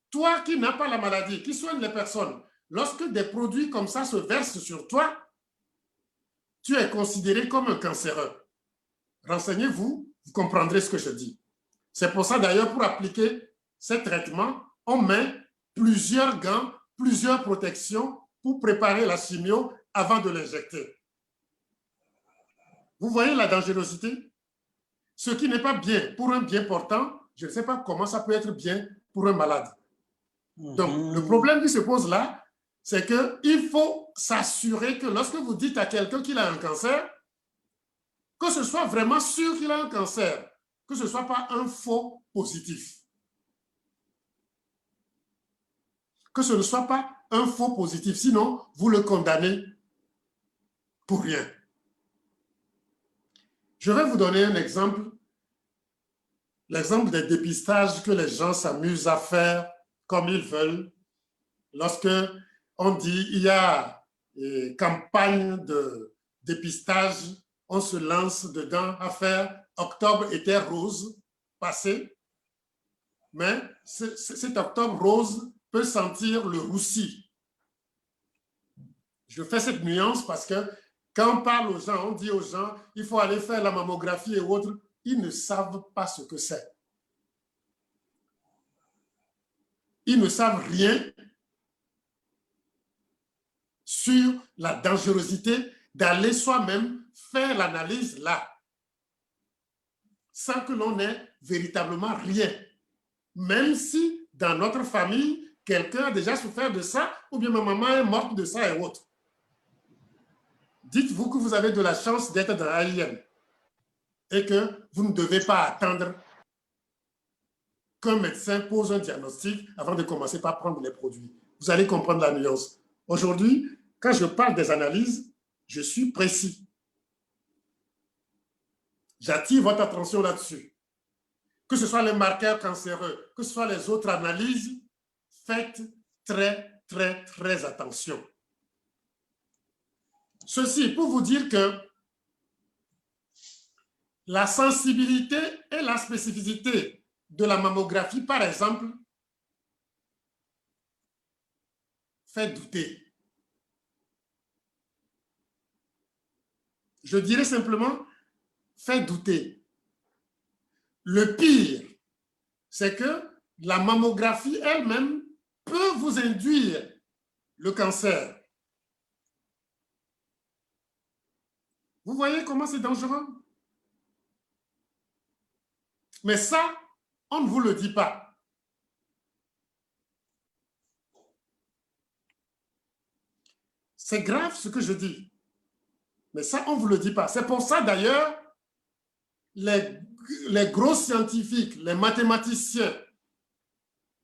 Toi qui n'as pas la maladie, qui soigne les personnes, lorsque des produits comme ça se versent sur toi, tu es considéré comme un cancéreux. Renseignez-vous, vous comprendrez ce que je dis. C'est pour ça d'ailleurs, pour appliquer ces traitements, on met plusieurs gants, plusieurs protections pour préparer la chimio avant de l'injecter. Vous voyez la dangerosité? Ce qui n'est pas bien pour un bien portant, je ne sais pas comment ça peut être bien pour un malade. Donc, le problème qui se pose là, c'est qu'il faut s'assurer que lorsque vous dites à quelqu'un qu'il a un cancer, que ce soit vraiment sûr qu'il a un cancer, que ce ne soit pas un faux positif. Que ce ne soit pas un faux positif, sinon vous le condamnez pour rien. Je vais vous donner un exemple, l'exemple des dépistages que les gens s'amusent à faire comme ils veulent. Lorsque on dit il y a une campagne de dépistage, on se lance dedans à faire Octobre était rose passé, mais cet Octobre rose peut sentir le roussi. Je fais cette nuance parce que quand on parle aux gens, on dit aux gens, il faut aller faire la mammographie et autres, ils ne savent pas ce que c'est. Ils ne savent rien sur la dangerosité d'aller soi-même faire l'analyse là, sans que l'on ait véritablement rien. Même si dans notre famille, quelqu'un a déjà souffert de ça, ou bien ma maman est morte de ça et autres. Dites-vous que vous avez de la chance d'être dans l'AIM et que vous ne devez pas attendre qu'un médecin pose un diagnostic avant de commencer par prendre les produits. Vous allez comprendre la nuance. Aujourd'hui, quand je parle des analyses, je suis précis. J'attire votre attention là-dessus. Que ce soit les marqueurs cancéreux, que ce soit les autres analyses, faites très, très, très attention. Ceci pour vous dire que la sensibilité et la spécificité de la mammographie, par exemple, fait douter. Je dirais simplement, fait douter. Le pire, c'est que la mammographie elle-même peut vous induire le cancer. Vous voyez comment c'est dangereux? Mais ça, on ne vous le dit pas. C'est grave ce que je dis. Mais ça, on ne vous le dit pas. C'est pour ça d'ailleurs, les gros scientifiques, les mathématiciens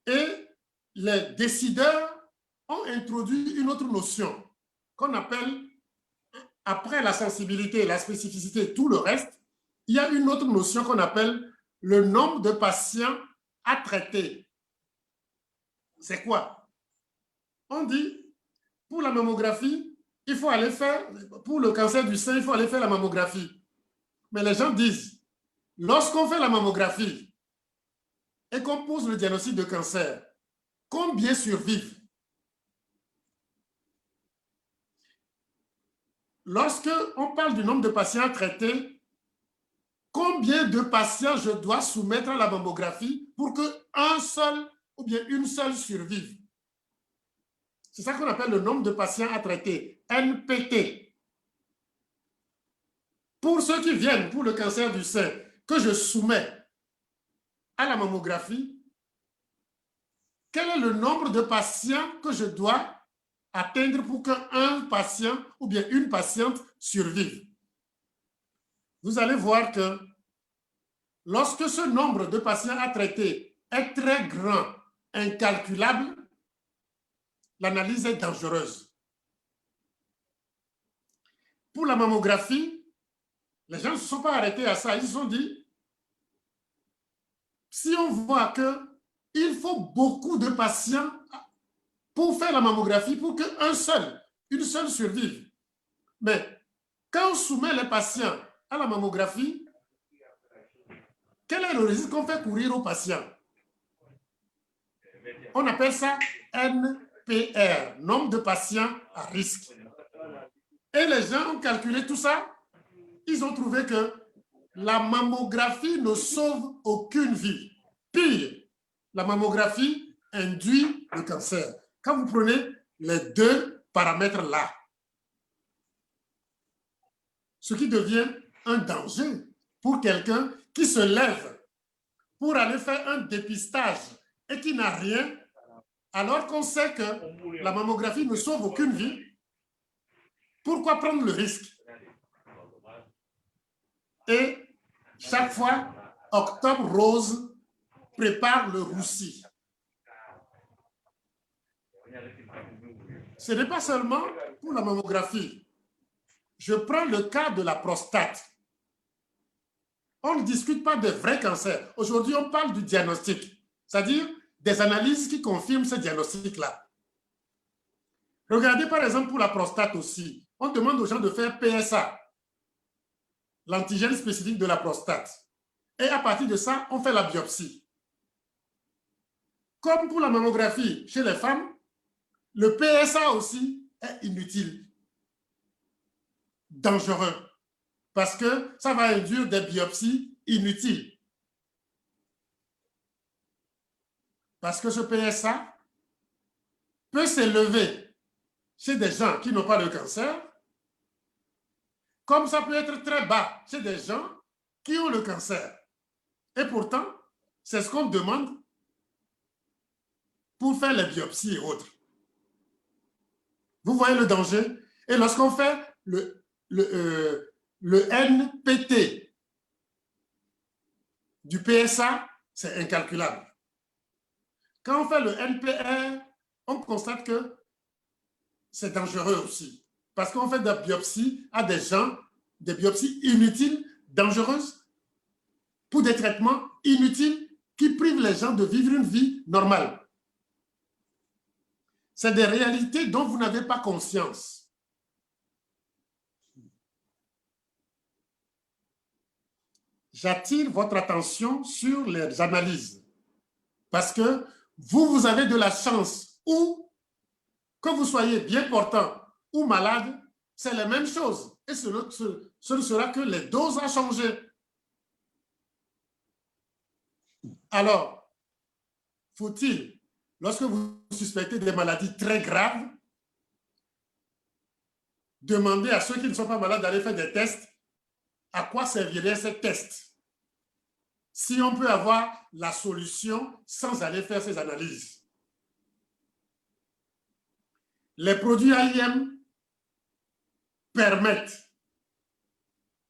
et les décideurs ont introduit une autre notion qu'on appelle, après la sensibilité, la spécificité, tout le reste, il y a une autre notion qu'on appelle le nombre de patients à traiter. C'est quoi? On dit, pour la mammographie, il faut aller faire, pour le cancer du sein, il faut aller faire la mammographie. Mais les gens disent, lorsqu'on fait la mammographie et qu'on pose le diagnostic de cancer, combien survivent? Lorsqu'on parle du nombre de patients à traiter, combien de patients je dois soumettre à la mammographie pour qu'un seul ou bien une seule survive? C'est ça qu'on appelle le nombre de patients à traiter, NPT. Pour ceux qui viennent pour le cancer du sein, que je soumets à la mammographie, quel est le nombre de patients que je dois atteindre pour qu'un patient ou bien une patiente survive? Vous allez voir que lorsque ce nombre de patients à traiter est très grand, incalculable, l'analyse est dangereuse. Pour la mammographie, les gens ne se sont pas arrêtés à ça. Ils se sont dit, si on voit qu'il faut beaucoup de patients pour faire la mammographie, pour une seule survive. Mais quand on soumet les patients à la mammographie, quel est le risque qu'on fait courir aux patients? On appelle ça NPR, nombre de patients à risque. Et les gens ont calculé tout ça. Ils ont trouvé que la mammographie ne sauve aucune vie. Pire, la mammographie induit le cancer. Quand vous prenez les deux paramètres là, ce qui devient un danger pour quelqu'un qui se lève pour aller faire un dépistage et qui n'a rien, alors qu'on sait que la mammographie ne sauve aucune vie. Pourquoi prendre le risque? Et chaque fois, Octobre Rose prépare le roussi. Ce n'est pas seulement pour la mammographie. Je prends le cas de la prostate. On ne discute pas de vrais cancers. Aujourd'hui, on parle du diagnostic, c'est-à-dire des analyses qui confirment ce diagnostic-là. Regardez par exemple pour la prostate aussi. On demande aux gens de faire PSA, l'antigène spécifique de la prostate. Et à partir de ça, on fait la biopsie. Comme pour la mammographie chez les femmes, le PSA aussi est inutile, dangereux, parce que ça va induire des biopsies inutiles. Parce que ce PSA peut s'élever chez des gens qui n'ont pas de cancer, comme ça peut être très bas chez des gens qui ont le cancer. Et pourtant, c'est ce qu'on demande pour faire les biopsies et autres. Vous voyez le danger? Et lorsqu'on fait le NPT du PSA, c'est incalculable. Quand on fait le NPR, on constate que c'est dangereux aussi. Parce qu'on fait des biopsies à des gens, des biopsies inutiles, dangereuses, pour des traitements inutiles qui privent les gens de vivre une vie normale. C'est des réalités dont vous n'avez pas conscience. J'attire votre attention sur les analyses. Parce que vous avez de la chance, ou que vous soyez bien portant ou malade, c'est la même chose. Et ce ne sera que les doses à changer. Alors, faut-il, lorsque vous suspectez des maladies très graves, demander à ceux qui ne sont pas malades d'aller faire des tests? À quoi serviraient ces tests si on peut avoir la solution sans aller faire ces analyses? Les produits AIM permettent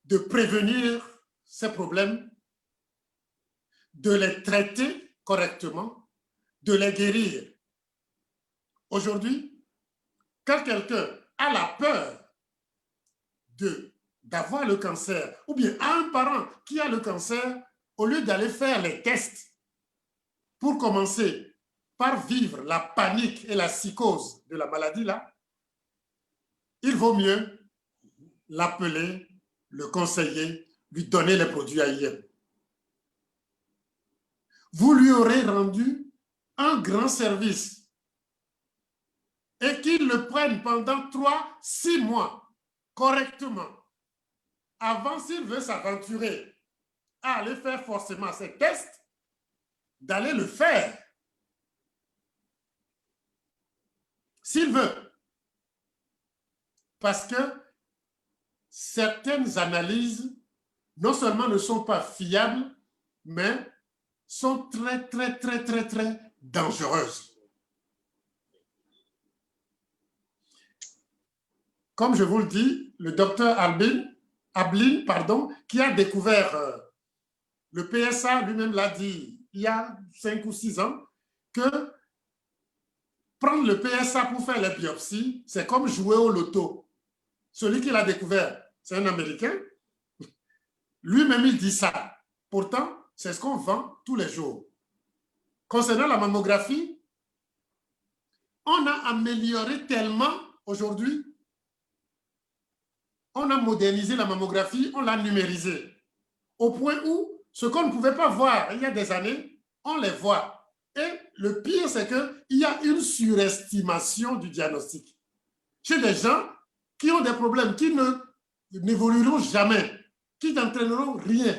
de prévenir ces problèmes, de les traiter correctement, de les guérir. Aujourd'hui, quand quelqu'un a la peur d'avoir le cancer, ou bien a un parent qui a le cancer, au lieu d'aller faire les tests pour commencer par vivre la panique et la psychose de la maladie là, il vaut mieux l'appeler, le conseiller, lui donner les produits AIM. Vous lui aurez rendu un grand service et qu'il le prenne pendant 3-6 mois correctement avant, s'il veut s'aventurer à aller faire forcément ces tests, d'aller le faire. S'il veut. Parce que certaines analyses, non seulement ne sont pas fiables, mais sont très, très, très, très, très dangereuses. Comme je vous le dis, le docteur Ablin, qui a découvert Le PSA lui-même l'a dit il y a 5 ou 6 ans, que prendre le PSA pour faire les biopsies, c'est comme jouer au loto. Celui qui l'a découvert, c'est un Américain. Lui-même, il dit ça. Pourtant, c'est ce qu'on vend tous les jours. Concernant la mammographie, on a amélioré tellement aujourd'hui. On a modernisé la mammographie, on l'a numérisée. Au point où, ce qu'on ne pouvait pas voir il y a des années, on les voit. Et le pire, c'est qu'il y a une surestimation du diagnostic. Chez des gens qui ont des problèmes, qui n'évolueront jamais, qui n'entraîneront rien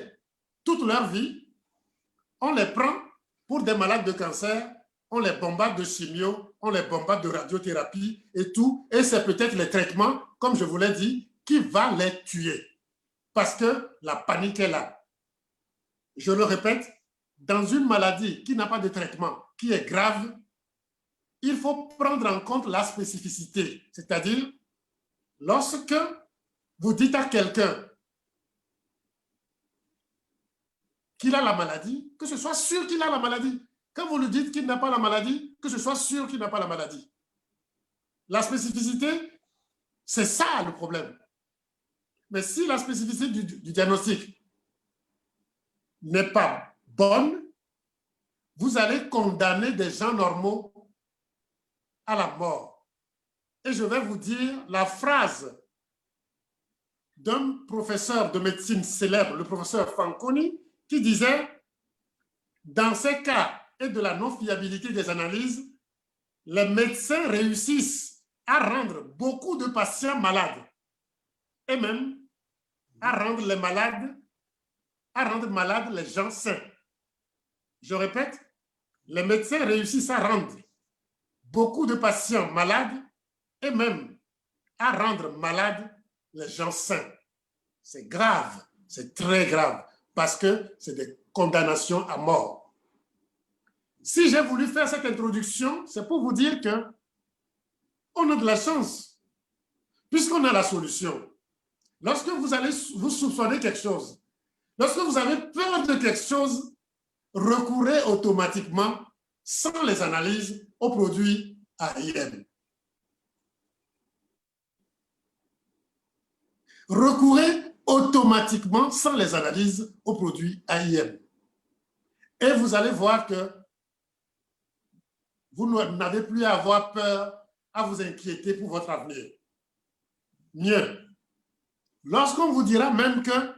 toute leur vie, on les prend pour des malades de cancer, on les bombarde de chimio, on les bombarde de radiothérapie et tout. Et c'est peut-être les traitements, comme je vous l'ai dit, qui va les tuer. Parce que la panique est là. Je le répète, dans une maladie qui n'a pas de traitement, qui est grave, il faut prendre en compte la spécificité. C'est-à-dire, lorsque vous dites à quelqu'un qu'il a la maladie, que ce soit sûr qu'il a la maladie. Quand vous lui dites qu'il n'a pas la maladie, que ce soit sûr qu'il n'a pas la maladie. La spécificité, c'est ça le problème. Mais si la spécificité du diagnostic n'est pas bonne, vous allez condamner des gens normaux à la mort. Et je vais vous dire la phrase d'un professeur de médecine célèbre, le professeur Fanconi, qui disait « Dans ces cas et de la non-fiabilité des analyses, les médecins réussissent à rendre beaucoup de patients malades et même à rendre malades les gens sains. » Je répète, les médecins réussissent à rendre beaucoup de patients malades et même à rendre malades les gens sains. C'est grave, c'est très grave, parce que c'est des condamnations à mort. Si j'ai voulu faire cette introduction, c'est pour vous dire qu'on a de la chance, puisqu'on a la solution. Lorsque vous allez vous soupçonner quelque chose, lorsque vous avez peur de quelque chose, recourez automatiquement, sans les analyses, aux produits AIM. Recourez automatiquement, sans les analyses, aux produits AIM. Et vous allez voir que vous n'avez plus à avoir peur, à vous inquiéter pour votre avenir. Mieux, lorsqu'on vous dira même que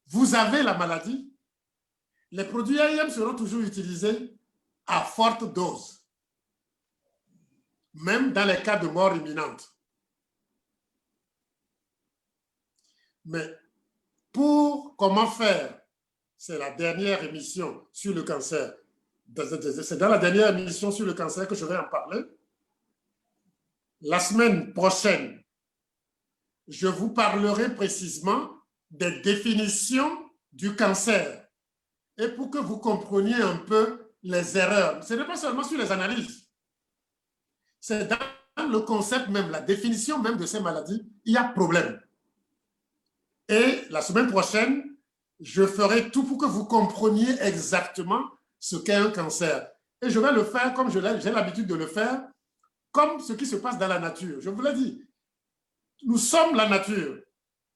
vous avez la maladie, les produits AIM seront toujours utilisés à forte dose, même dans les cas de mort imminente. Mais pour comment faire, c'est la dernière émission sur le cancer. C'est dans la dernière émission sur le cancer que je vais en parler. La semaine prochaine, je vous parlerai précisément des définitions du cancer et pour que vous compreniez un peu les erreurs. Ce n'est pas seulement sur les analyses. C'est dans le concept même, la définition même de ces maladies, il y a problème. Et la semaine prochaine, je ferai tout pour que vous compreniez exactement ce qu'est un cancer. Et je vais le faire comme j'ai l'habitude de le faire, comme ce qui se passe dans la nature. Je vous l'ai dit, nous sommes la nature.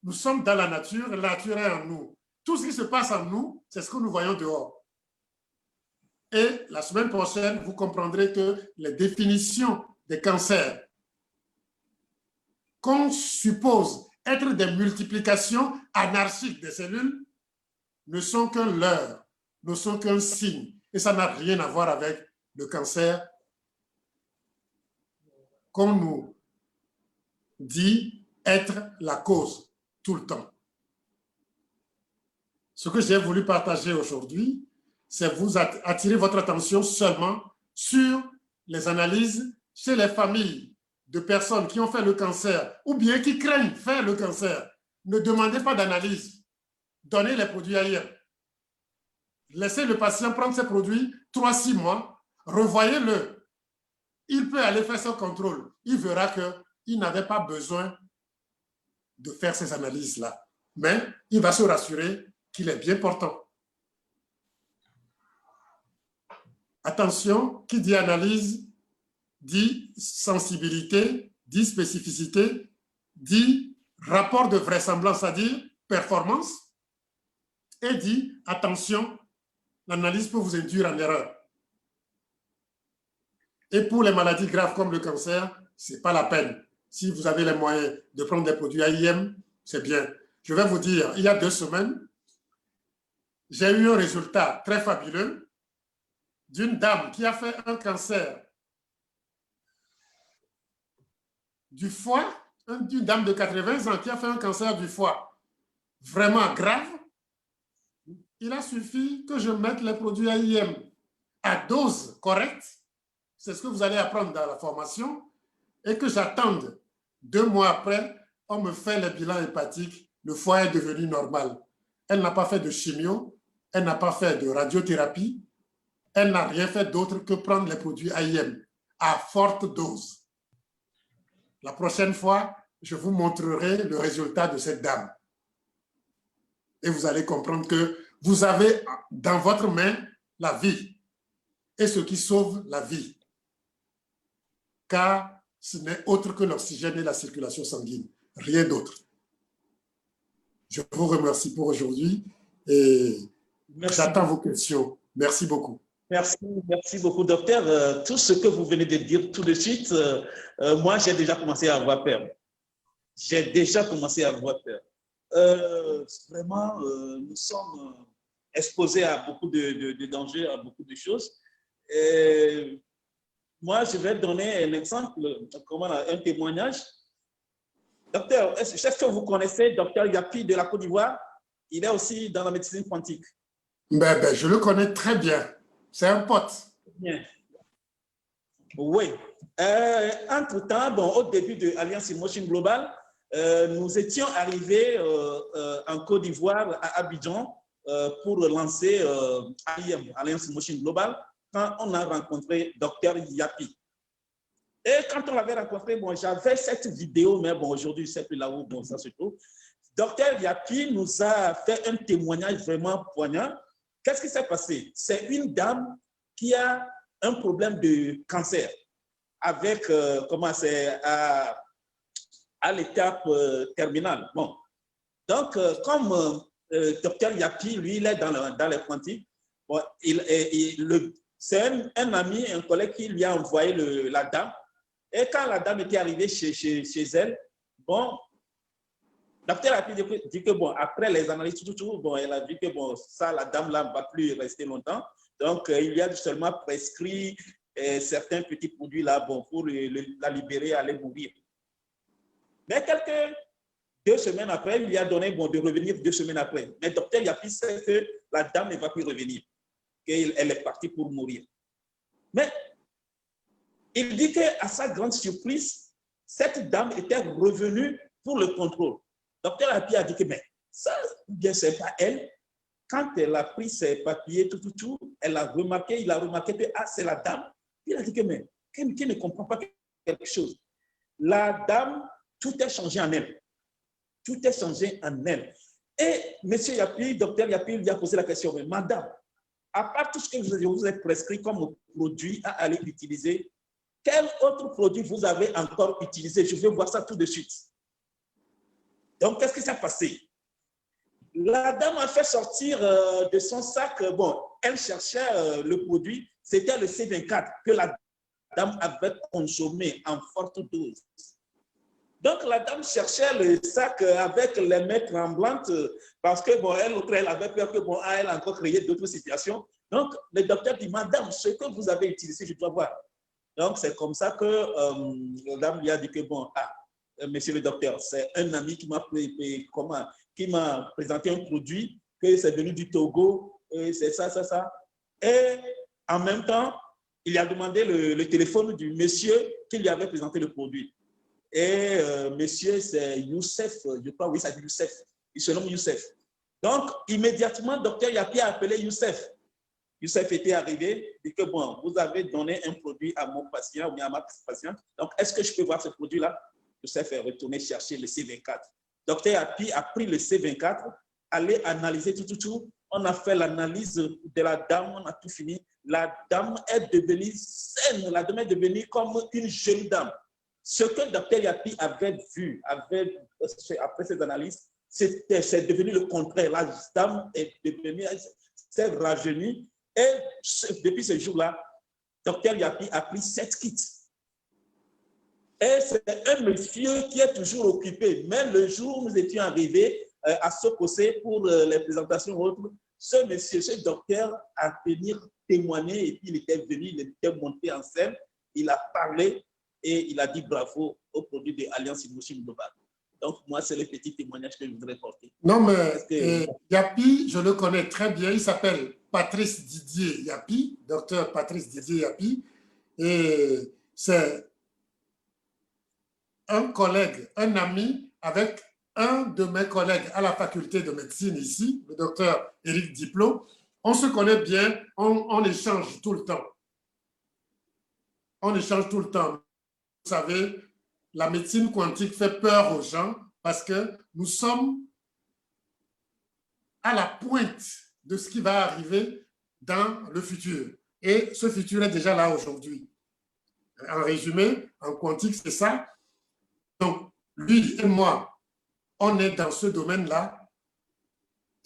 Nous sommes dans la nature et la nature est en nous. Tout ce qui se passe en nous, c'est ce que nous voyons dehors. Et la semaine prochaine, vous comprendrez que les définitions des cancers qu'on suppose être des multiplications anarchiques des cellules ne sont qu'un leurre, ne sont qu'un signe. Et ça n'a rien à voir avec le cancer qu'on nous dit être la cause tout le temps. Ce que j'ai voulu partager aujourd'hui, c'est vous attirer votre attention seulement sur les analyses chez les familles de personnes qui ont fait le cancer ou bien qui craignent faire le cancer. Ne demandez pas d'analyse. Donnez les produits ailleurs. Laissez le patient prendre ses produits 3-6 mois, revoyez-le. Il peut aller faire son contrôle. Il verra qu'il n'avait pas besoin de faire ces analyses-là. mais il va se rassurer qu'il est bien portant. Attention, qui dit analyse, dit sensibilité, dit spécificité, dit rapport de vraisemblance, c'est-à-dire performance, et dit attention, l'analyse peut vous induire en erreur. Et pour les maladies graves comme le cancer, ce n'est pas la peine. Si vous avez les moyens de prendre des produits AIM, c'est bien. Je vais vous dire, il y a 2 semaines, j'ai eu un résultat très fabuleux d'une dame qui a fait un cancer du foie, d'une dame de 80 ans qui a fait un cancer du foie vraiment grave. Il a suffi que je mette les produits AIM à dose correcte, c'est ce que vous allez apprendre dans la formation, et que j'attende 2 mois après, on me fait le bilan hépatique, le foie est devenu normal. Elle n'a pas fait de chimio, elle n'a pas fait de radiothérapie, elle n'a rien fait d'autre que prendre les produits AIM à forte dose. La prochaine fois, je vous montrerai le résultat de cette dame. Et vous allez comprendre que vous avez dans votre main la vie et ce qui sauve la vie. Car ce n'est autre que l'oxygène et la circulation sanguine, rien d'autre. Je vous remercie pour aujourd'hui et j'attends vos questions. Merci beaucoup. Merci beaucoup, docteur. Tout ce que vous venez de dire tout de suite, moi, j'ai déjà commencé à avoir peur. J'ai déjà commencé à avoir peur. Vraiment, nous sommes exposés à beaucoup de dangers, à beaucoup de choses. Et moi, je vais donner un exemple, un témoignage. Docteur, est-ce que vous connaissez docteur Yapi de la Côte d'Ivoire? Il est aussi dans la médecine quantique. Je le connais très bien. C'est un pote. Bien. Oui. Entre-temps, au début de Alliance Motion Global, nous étions arrivés en Côte d'Ivoire, à Abidjan, pour lancer AIM, Alliance Motion Global, quand on a rencontré Dr Yapi. Et quand on l'avait rencontré, j'avais cette vidéo, mais aujourd'hui, je ne sais plus là où ça se trouve. Dr Yapi nous a fait un témoignage vraiment poignant. Qu'est-ce qui s'est passé? C'est une dame qui a un problème de cancer avec, à l'étape terminale. Bon. Donc, comme Dr Yapi, lui, il est dans les quantiques, c'est un ami, un collègue qui lui a envoyé la dame. Et quand la dame était arrivée chez elle, Dr Yapi dit que après les analyses, elle a vu que la dame-là ne va plus rester longtemps. Donc, il y a seulement prescrit certains petits produits là, pour la libérer, aller mourir. Mais 2 semaines après, il lui a donné de revenir 2 semaines après. Mais docteur Yapi sait que la dame ne va plus revenir, qu'elle est partie pour mourir. Mais il dit qu'à sa grande surprise, cette dame était revenue pour le contrôle. Docteur Yapi a dit que mais ça, bien c'est pas elle. Quand elle a pris ses papiers, il a remarqué que c'est la dame. Il a dit que mais qui ne comprend pas quelque chose. La dame, tout est changé en elle. Tout est changé en elle. Et M. Yapi, docteur Yapi, lui a posé la question, mais madame, à part tout ce que je vous ai prescrit comme produit à aller utiliser, quel autre produit vous avez encore utilisé? Je vais voir ça tout de suite. Donc, qu'est-ce qui s'est passé? La dame a fait sortir de son sac, elle cherchait le produit, c'était le C24 que la dame avait consommé en forte dose. Donc, la dame cherchait le sac avec les mains tremblantes parce que, elle avait peur que, elle a encore créé d'autres situations. Donc, le docteur dit, madame, ce que vous avez utilisé, je dois voir. Donc, c'est comme ça que la dame lui a dit que, monsieur le docteur, c'est un ami qui m'a présenté un produit, que c'est venu du Togo, c'est ça. Et en même temps, il a demandé le téléphone du monsieur qui lui avait présenté le produit. Et monsieur, c'est Youssef, je crois, oui, ça dit Youssef. Il se nomme Youssef. Donc, immédiatement, docteur Yapi a appelé Youssef. Youssef était arrivé, dit que vous avez donné un produit à mon patient ou bien à ma patiente. Donc, est-ce que je peux voir ce produit-là? Youssef est retourné chercher le C24. Dr Yapi a pris le C24, allé analyser tout. On a fait l'analyse de la dame, on a tout fini. La dame est devenue saine, la dame est devenue comme une jeune dame. Ce que Dr Yapi avait vu après ces analyses, c'est devenu le contraire. La dame est devenue, s'est rajeunie. Et depuis ce jour-là, Dr Yapi a pris 7 kits. Et c'est un monsieur qui est toujours occupé. Mais le jour où nous étions arrivés à Sokosé pour les présentations autres, ce monsieur, ce docteur a venu témoigner et puis il était venu, il était monté en scène, il a parlé et il a dit bravo aux produits de Alliance Innovation Global. Donc, moi, c'est le petit témoignage que je voudrais porter. Non, mais Yapi, je le connais très bien. Il s'appelle Patrice Didier Yapi, docteur Patrice Didier Yapi. Et c'est un collègue, un ami avec un de mes collègues à la faculté de médecine ici, le docteur Éric Diplot. On se connaît bien, on échange tout le temps. On échange tout le temps. Vous savez, la médecine quantique fait peur aux gens parce que nous sommes à la pointe de ce qui va arriver dans le futur. Et ce futur est déjà là aujourd'hui. En résumé, en quantique, c'est ça. Donc, lui et moi, on est dans ce domaine-là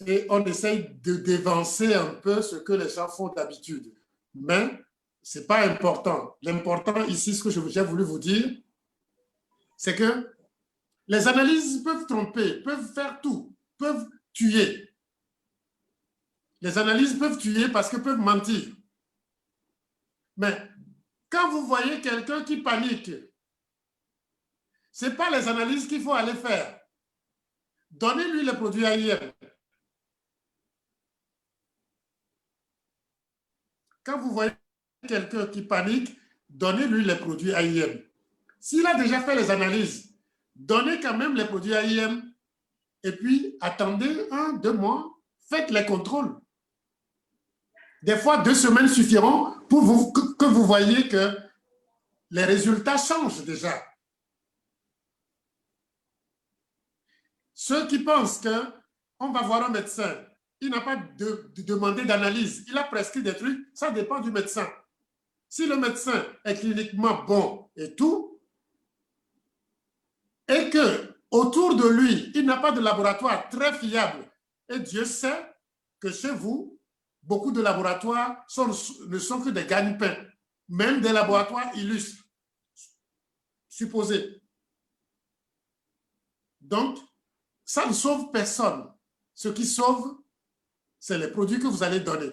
et on essaye de dévancer un peu ce que les gens font d'habitude. Mais ce n'est pas important. L'important ici, ce que j'ai voulu vous dire, c'est que les analyses peuvent tromper, peuvent faire tout, peuvent tuer. Les analyses peuvent tuer parce qu'elles peuvent mentir. Mais quand vous voyez quelqu'un qui panique, ce n'est pas les analyses qu'il faut aller faire. Donnez-lui le produit AIM. Quand vous voyez quelqu'un qui panique, donnez-lui les produits AIM. S'il a déjà fait les analyses, donnez quand même les produits AIM et puis attendez 1, 2 mois, faites les contrôles. Des fois, 2 semaines suffiront pour que vous voyez que les résultats changent déjà. Ceux qui pensent qu'on va voir un médecin, il n'a pas demandé d'analyse, il a prescrit des trucs, ça dépend du médecin. Si le médecin est cliniquement bon et tout, et que autour de lui, il n'a pas de laboratoire très fiable, et Dieu sait que chez vous, beaucoup de laboratoires ne sont que des gagne-pains, même des laboratoires illustres, supposés. Donc, ça ne sauve personne. Ce qui sauve, c'est les produits que vous allez donner.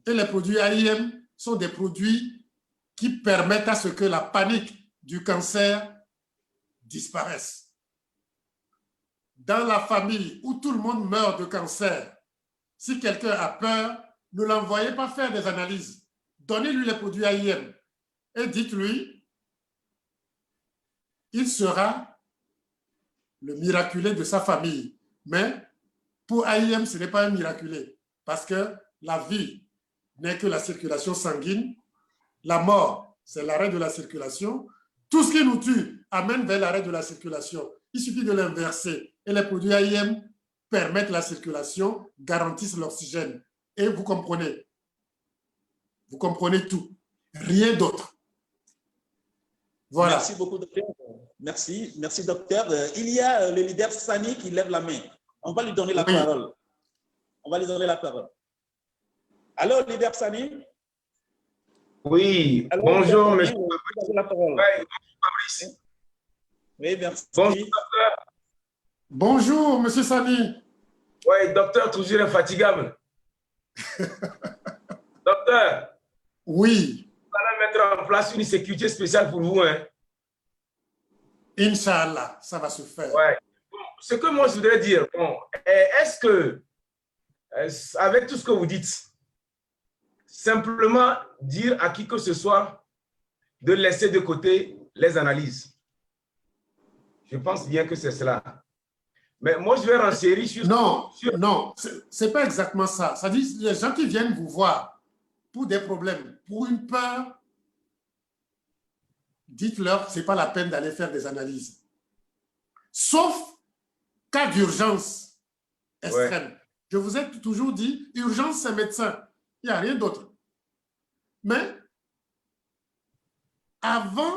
Et les produits AIM sont des produits qui permettent à ce que la panique du cancer disparaisse. Dans la famille où tout le monde meurt de cancer, si quelqu'un a peur, ne l'envoyez pas faire des analyses. Donnez-lui les produits AIM et dites-lui, il sera le miraculé de sa famille. Mais pour AIM, ce n'est pas un miraculé parce que la vie n'est que la circulation sanguine. La mort, c'est l'arrêt de la circulation. Tout ce qui nous tue amène vers l'arrêt de la circulation. Il suffit de l'inverser. Et les produits AIM permettent la circulation, garantissent l'oxygène. Et vous comprenez. Vous comprenez tout. Rien d'autre. Voilà. Merci beaucoup, docteur. Merci, merci, docteur. Il y a le leader Sani qui lève la main. On va lui donner la parole. On va lui donner la parole. Allô, leader Sani? Oui, alors, bonjour, monsieur. Fabrice. Oui, merci. Bonjour, docteur. Bonjour, monsieur Sani. Oui, docteur, toujours infatigable. Docteur. Oui. On va mettre en place une sécurité spéciale pour vous. Hein. Inch'Allah, ça va se faire. Ouais. Bon, ce que moi, je voudrais dire, bon, est-ce que, avec tout ce que vous dites, simplement dire à qui que ce soit de laisser de côté les analyses. Je pense bien que c'est cela. Mais moi, je vais renseigner sur... Non, non, c'est pas exactement ça. Ça dit, les gens qui viennent vous voir pour des problèmes, pour une peur, dites-leur que ce n'est pas la peine d'aller faire des analyses. Sauf cas d'urgence extrême. Ouais. Je vous ai toujours dit, urgence, c'est médecin. Il n'y a rien d'autre. Mais avant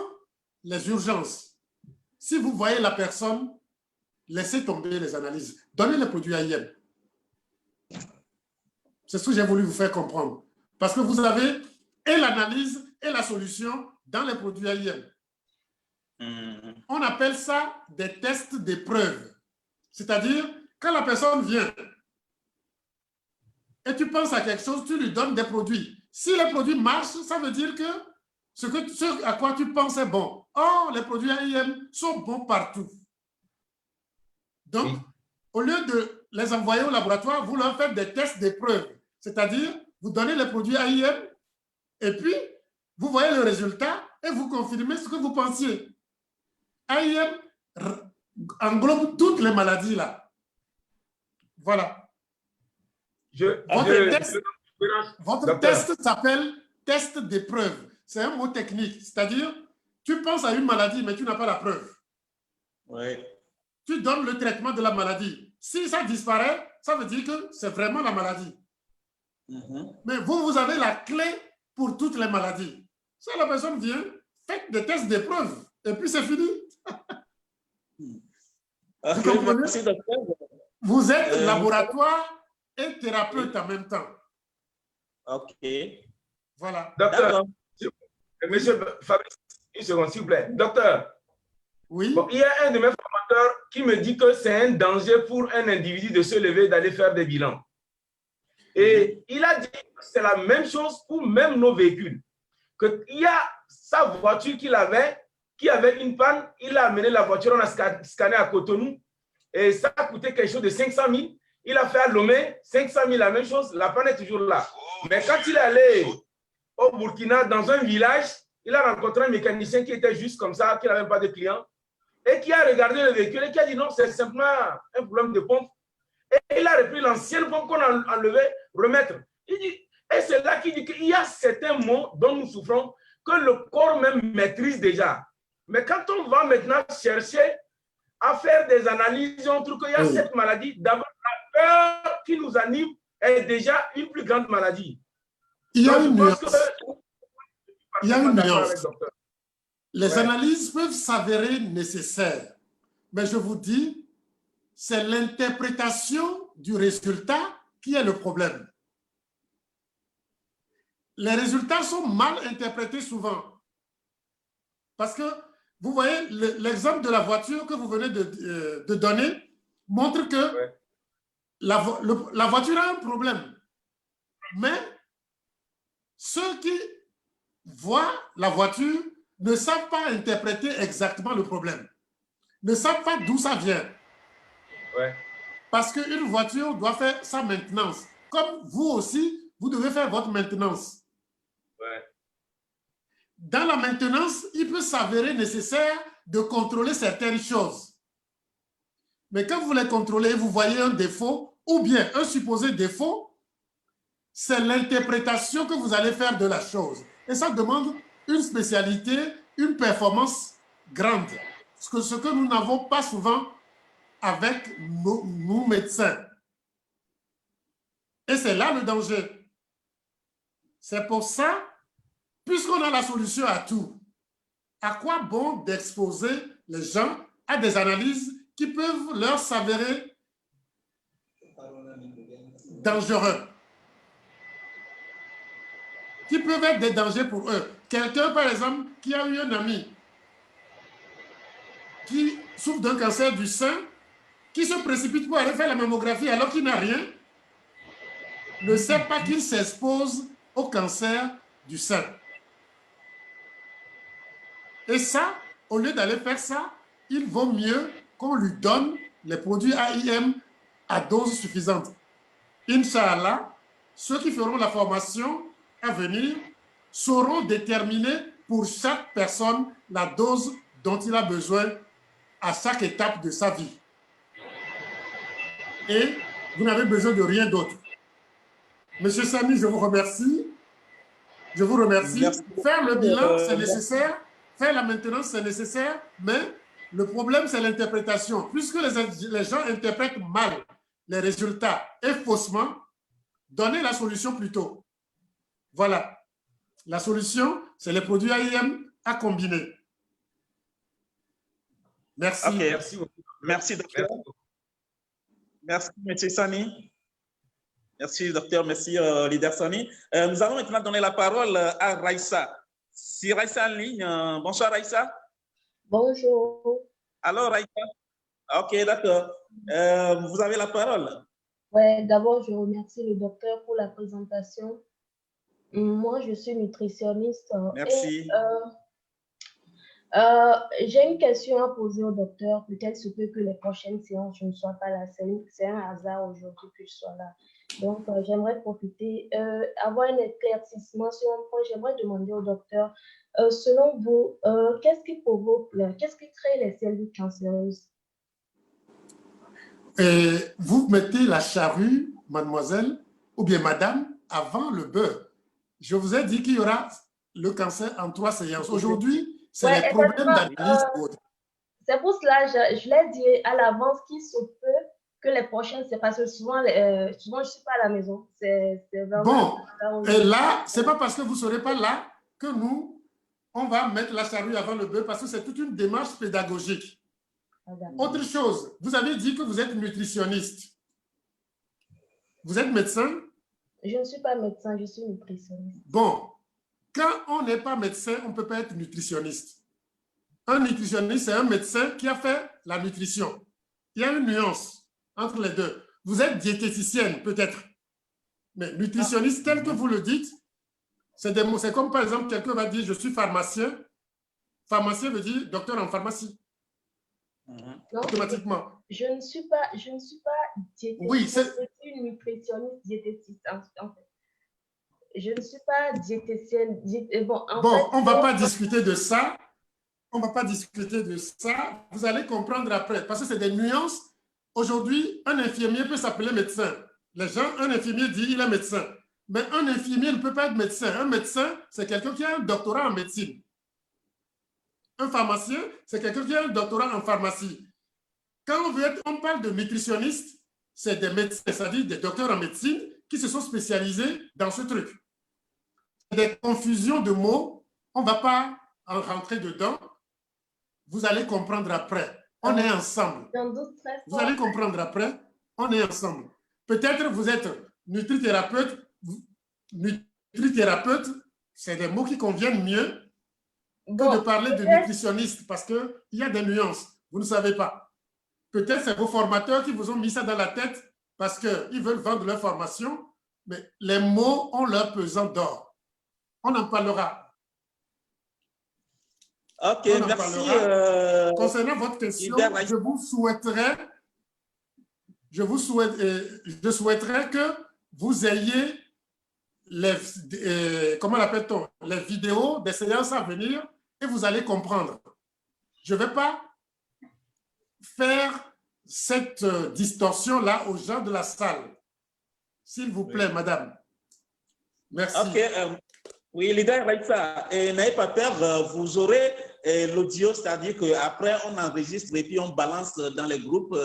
les urgences, si vous voyez la personne, laissez tomber les analyses. Donnez les produits AIM. C'est ce que j'ai voulu vous faire comprendre. Parce que vous avez et l'analyse et la solution dans les produits AIM. On appelle ça des tests d'épreuve. C'est-à-dire, quand la personne vient et tu penses à quelque chose, tu lui donnes des produits. Si les produits marchent, ça veut dire que ce à quoi tu penses est bon. Or, les produits AIM sont bons partout. Donc, au lieu de les envoyer au laboratoire, vous leur faites des tests d'épreuve. C'est-à-dire, vous donnez les produits AIM et puis, vous voyez le résultat et vous confirmez ce que vous pensiez. AIM englobe toutes les maladies là. Voilà. Votre test s'appelle test d'épreuve. C'est un mot technique. C'est-à-dire, tu penses à une maladie, mais tu n'as pas la preuve. Oui. Tu donnes le traitement de la maladie. Si ça disparaît, ça veut dire que c'est vraiment la maladie. Mais vous avez la clé pour toutes les maladies. Si la personne vient, faites des tests d'épreuve. Et puis c'est fini. Vous comprenez? Merci, docteur. Vous êtes laboratoire et thérapeute en même temps. OK. Voilà. Docteur, monsieur Fabrice, une seconde, s'il vous plaît. Docteur, oui. Bon, il y a un de mes formateurs qui me dit que c'est un danger pour un individu de se lever et d'aller faire des bilans. Et il a dit que c'est la même chose pour même nos véhicules. Il y a sa voiture qu'il avait, qui avait une panne, il a amené la voiture, on a scanné à Cotonou et ça a coûté quelque chose de 500 000. Il a fait à Lomé, 500 000, la même chose, la panne est toujours là. Mais quand il est allé au Burkina, dans un village, il a rencontré un mécanicien qui était juste comme ça, qui n'avait pas de clients, et qui a regardé le véhicule et qui a dit non, c'est simplement un problème de pompe. Et il a repris l'ancienne pompe qu'on a enlevée, remettre. Il dit, et c'est là qu'il dit qu'il y a certains mots dont nous souffrons que le corps même maîtrise déjà. Mais quand on va maintenant chercher à faire des analyses, on trouve qu'il y a cette maladie, d'abord la peur qui nous anime est déjà une plus grande maladie. Il y a une nuance. Il y a une nuance. Les analyses peuvent s'avérer nécessaires, mais je vous dis, c'est l'interprétation du résultat qui est le problème. Les résultats sont mal interprétés souvent. Parce que, vous voyez, l'exemple de la voiture que vous venez de donner montre que la voiture a un problème. Mais ceux qui voient la voiture ne savent pas interpréter exactement le problème. Ne savent pas d'où ça vient. Ouais. Parce qu'une voiture doit faire sa maintenance. Comme vous aussi, vous devez faire votre maintenance. Ouais. Dans la maintenance, il peut s'avérer nécessaire de contrôler certaines choses. Mais quand vous les contrôlez, vous voyez un défaut ou bien un supposé défaut, c'est l'interprétation que vous allez faire de la chose. Et ça demande une spécialité, une performance grande. Ce que nous n'avons pas souvent avec nos médecins. Et c'est là le danger. C'est pour ça, puisqu'on a la solution à tout, à quoi bon d'exposer les gens à des analyses qui peuvent leur s'avérer dangereux, qui peuvent être des dangers pour eux. Quelqu'un, par exemple, qui a eu un ami qui souffre d'un cancer du sein, qui se précipite pour aller faire la mammographie alors qu'il n'a rien, ne sait pas qu'il s'expose au cancer du sein. Et ça, au lieu d'aller faire ça, il vaut mieux qu'on lui donne les produits AIM à dose suffisante. Inch'Allah, ceux qui feront la formation à venir sauront déterminer pour chaque personne la dose dont il a besoin à chaque étape de sa vie. Et vous n'avez besoin de rien d'autre. Monsieur Samy, je vous remercie. Je vous remercie. Merci. Faire le bilan, c'est nécessaire. Faire la maintenance, c'est nécessaire. Mais Le problème, c'est l'interprétation. Puisque les gens interprètent mal les résultats et faussement, donnez la solution plus tôt. Voilà. La solution, c'est les produits AIM à combiner. Merci. Okay. Merci beaucoup. Merci, docteur. Merci, M. Sani. Merci, docteur. Merci, leader Sani. Nous allons maintenant donner la parole à Raïssa. Si Raïssa en ligne, bonsoir Raïssa. Bonjour. Alors Raïssa, ok, d'accord. Vous avez la parole. Ouais, d'abord, je remercie le docteur pour la présentation. Moi, je suis nutritionniste. Merci. J'ai une question à poser au docteur. Peut-être se peut que les prochaines séances, je ne sois pas là. C'est un hasard aujourd'hui que je sois là. Donc, j'aimerais profiter, avoir un éclaircissement sur un point. J'aimerais demander au docteur, selon vous, qu'est-ce qui provoque, qu'est-ce qui crée les cellules cancéreuses? Et vous mettez la charrue, mademoiselle, ou bien madame, avant le beurre. Je vous ai dit qu'il y aura le cancer en 3 séances. Aujourd'hui, c'est les problèmes d'analyse. C'est pour cela que je l'ai dit à l'avance qu'il se peut que les prochaines, c'est parce que souvent, souvent je ne suis pas à la maison. C'est vraiment bon, et là, ce n'est pas parce que vous ne serez pas là que nous, on va mettre la charrue avant le beurre, parce que c'est toute une démarche pédagogique. Autre chose, vous avez dit que vous êtes nutritionniste. Vous êtes médecin? Je ne suis pas médecin, je suis nutritionniste. Bon, quand on n'est pas médecin, on ne peut pas être nutritionniste. Un nutritionniste, c'est un médecin qui a fait la nutrition. Il y a une nuance entre les deux. Vous êtes diététicienne, peut-être. Mais nutritionniste, tel que vous le dites, c'est des mots. C'est comme, par exemple, quelqu'un va dire « je suis pharmacien ». Pharmacien veut dire « docteur en pharmacie ». Non, automatiquement. Je ne suis pas diététicienne, oui, je suis nutritionniste diététiste en fait. Je ne suis pas diététicienne. Bon, on ne va pas discuter de ça. On ne va pas discuter de ça. Vous allez comprendre après, parce que c'est des nuances. Aujourd'hui, un infirmier peut s'appeler médecin. Les gens, un infirmier dit il est médecin. Mais un infirmier ne peut pas être médecin. Un médecin, c'est quelqu'un qui a un doctorat en médecine. Un pharmacien, c'est quelqu'un qui a un doctorat en pharmacie. Quand on parle de nutritionniste, c'est des médecins, c'est-à-dire des docteurs en médecine qui se sont spécialisés dans ce truc. Des confusions de mots, on ne va pas en rentrer dedans. Vous allez comprendre après. On est ensemble. Vous allez comprendre après. On est ensemble. Peut-être vous êtes nutrithérapeute. Nutrithérapeute, c'est des mots qui conviennent mieux que de parler de nutritionniste parce qu'il y a des nuances. Vous ne savez pas. Peut-être c'est vos formateurs qui vous ont mis ça dans la tête parce qu'ils veulent vendre leur formation, mais les mots ont leur pesant d'or. On en parlera. Ok, merci. Concernant votre question, je souhaiterais que vous ayez comment l'appelle-t-on, les vidéos des séances à venir et vous allez comprendre. Je ne vais pas faire cette distorsion-là aux gens de la salle. S'il vous plaît, madame. Merci. Ok. Oui, leader Raïssa, n'ayez pas peur, vous aurez l'audio, c'est-à-dire qu'après on enregistre et puis on balance dans les groupes.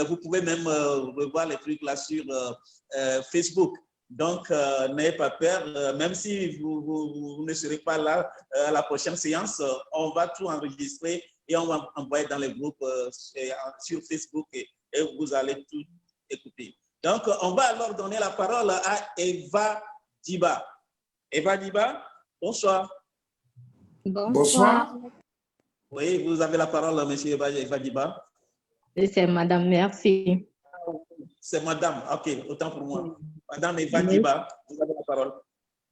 Vous pouvez même revoir les trucs là sur Facebook. Donc, n'ayez pas peur, même si vous ne serez pas là à la prochaine séance, on va tout enregistrer et on va envoyer dans les groupes sur Facebook et vous allez tout écouter. Donc, on va alors donner la parole à Eva Diba. Eva Diba, bonsoir. Bonsoir. Oui, vous avez la parole, monsieur Eva Diba. C'est madame, merci. C'est madame, ok, autant pour moi. Madame Eva Diba, vous avez la parole.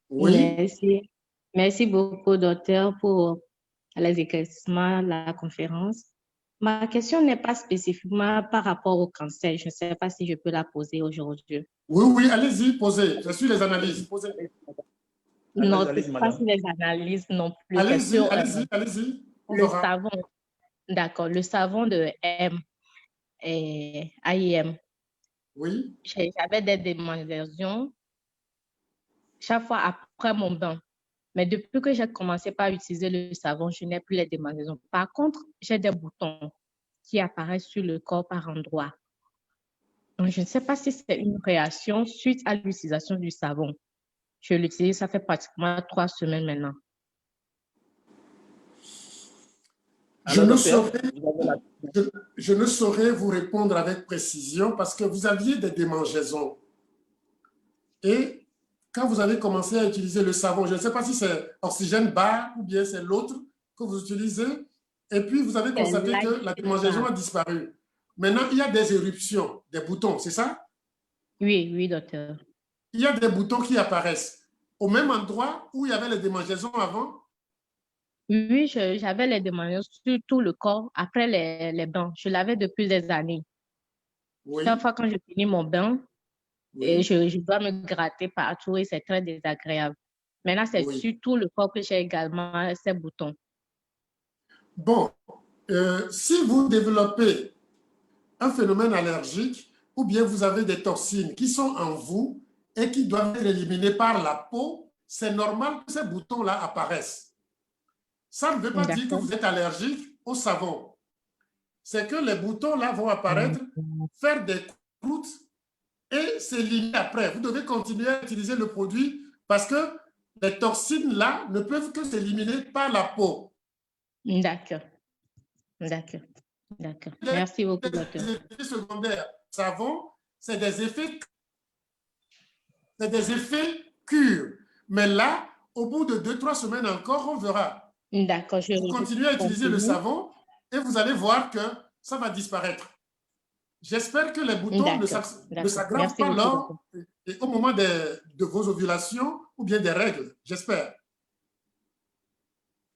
Oui. Merci. Merci beaucoup, docteur, pour les éclaircissements, la conférence. Ma question n'est pas spécifiquement par rapport au cancer. Je ne sais pas si je peux la poser aujourd'hui. Oui, allez-y, posez. Je suis les analyses. Posez. Non, pas sur les analyses non plus. Allez-y. Le savon. D'accord, le savon de AIM. Oui. J'avais des démangeaisons chaque fois après mon bain. Mais depuis que j'ai commencé par utiliser le savon, je n'ai plus les démangeaisons. Par contre, j'ai des boutons qui apparaissent sur le corps par endroits. Donc, je ne sais pas si c'est une réaction suite à l'utilisation du savon. Je l'utilise, ça fait pratiquement 3 semaines maintenant. Je ne saurais vous répondre avec précision parce que vous aviez des démangeaisons. Et quand vous avez commencé à utiliser le savon, je ne sais pas si c'est Oxygène Bar ou bien c'est l'autre que vous utilisez, et puis vous avez constaté que la démangeaison a disparu. Maintenant, il y a des éruptions, des boutons, c'est ça? Oui, oui, docteur. Il y a des boutons qui apparaissent au même endroit où il y avait les démangeaisons avant? Oui, j'avais les démangeaisons sur tout le corps après les bains. Je l'avais depuis des années. Oui. Chaque fois quand je finis mon bain, Oui. je dois me gratter partout et c'est très désagréable. Maintenant, c'est sur tout le corps que j'ai également ces boutons. Bon, si vous développez un phénomène allergique ou bien vous avez des toxines qui sont en vous et qui doivent être éliminées par la peau, c'est normal que ces boutons-là apparaissent. Ça ne veut pas dire que vous êtes allergique au savon. C'est que les boutons-là vont apparaître, faire des croûtes et s'éliminer après. Vous devez continuer à utiliser le produit parce que les toxines-là ne peuvent que s'éliminer par la peau. D'accord. D'accord. D'accord. Merci beaucoup, docteur. Les effets secondaires savon, c'est des effets cure. Mais là, au bout de 2-3 semaines encore, on verra. D'accord. Vous continuez à utiliser le savon et vous allez voir que ça va disparaître. J'espère que les boutons ne s'aggravent pas lors et au moment de vos ovulations ou bien des règles. J'espère.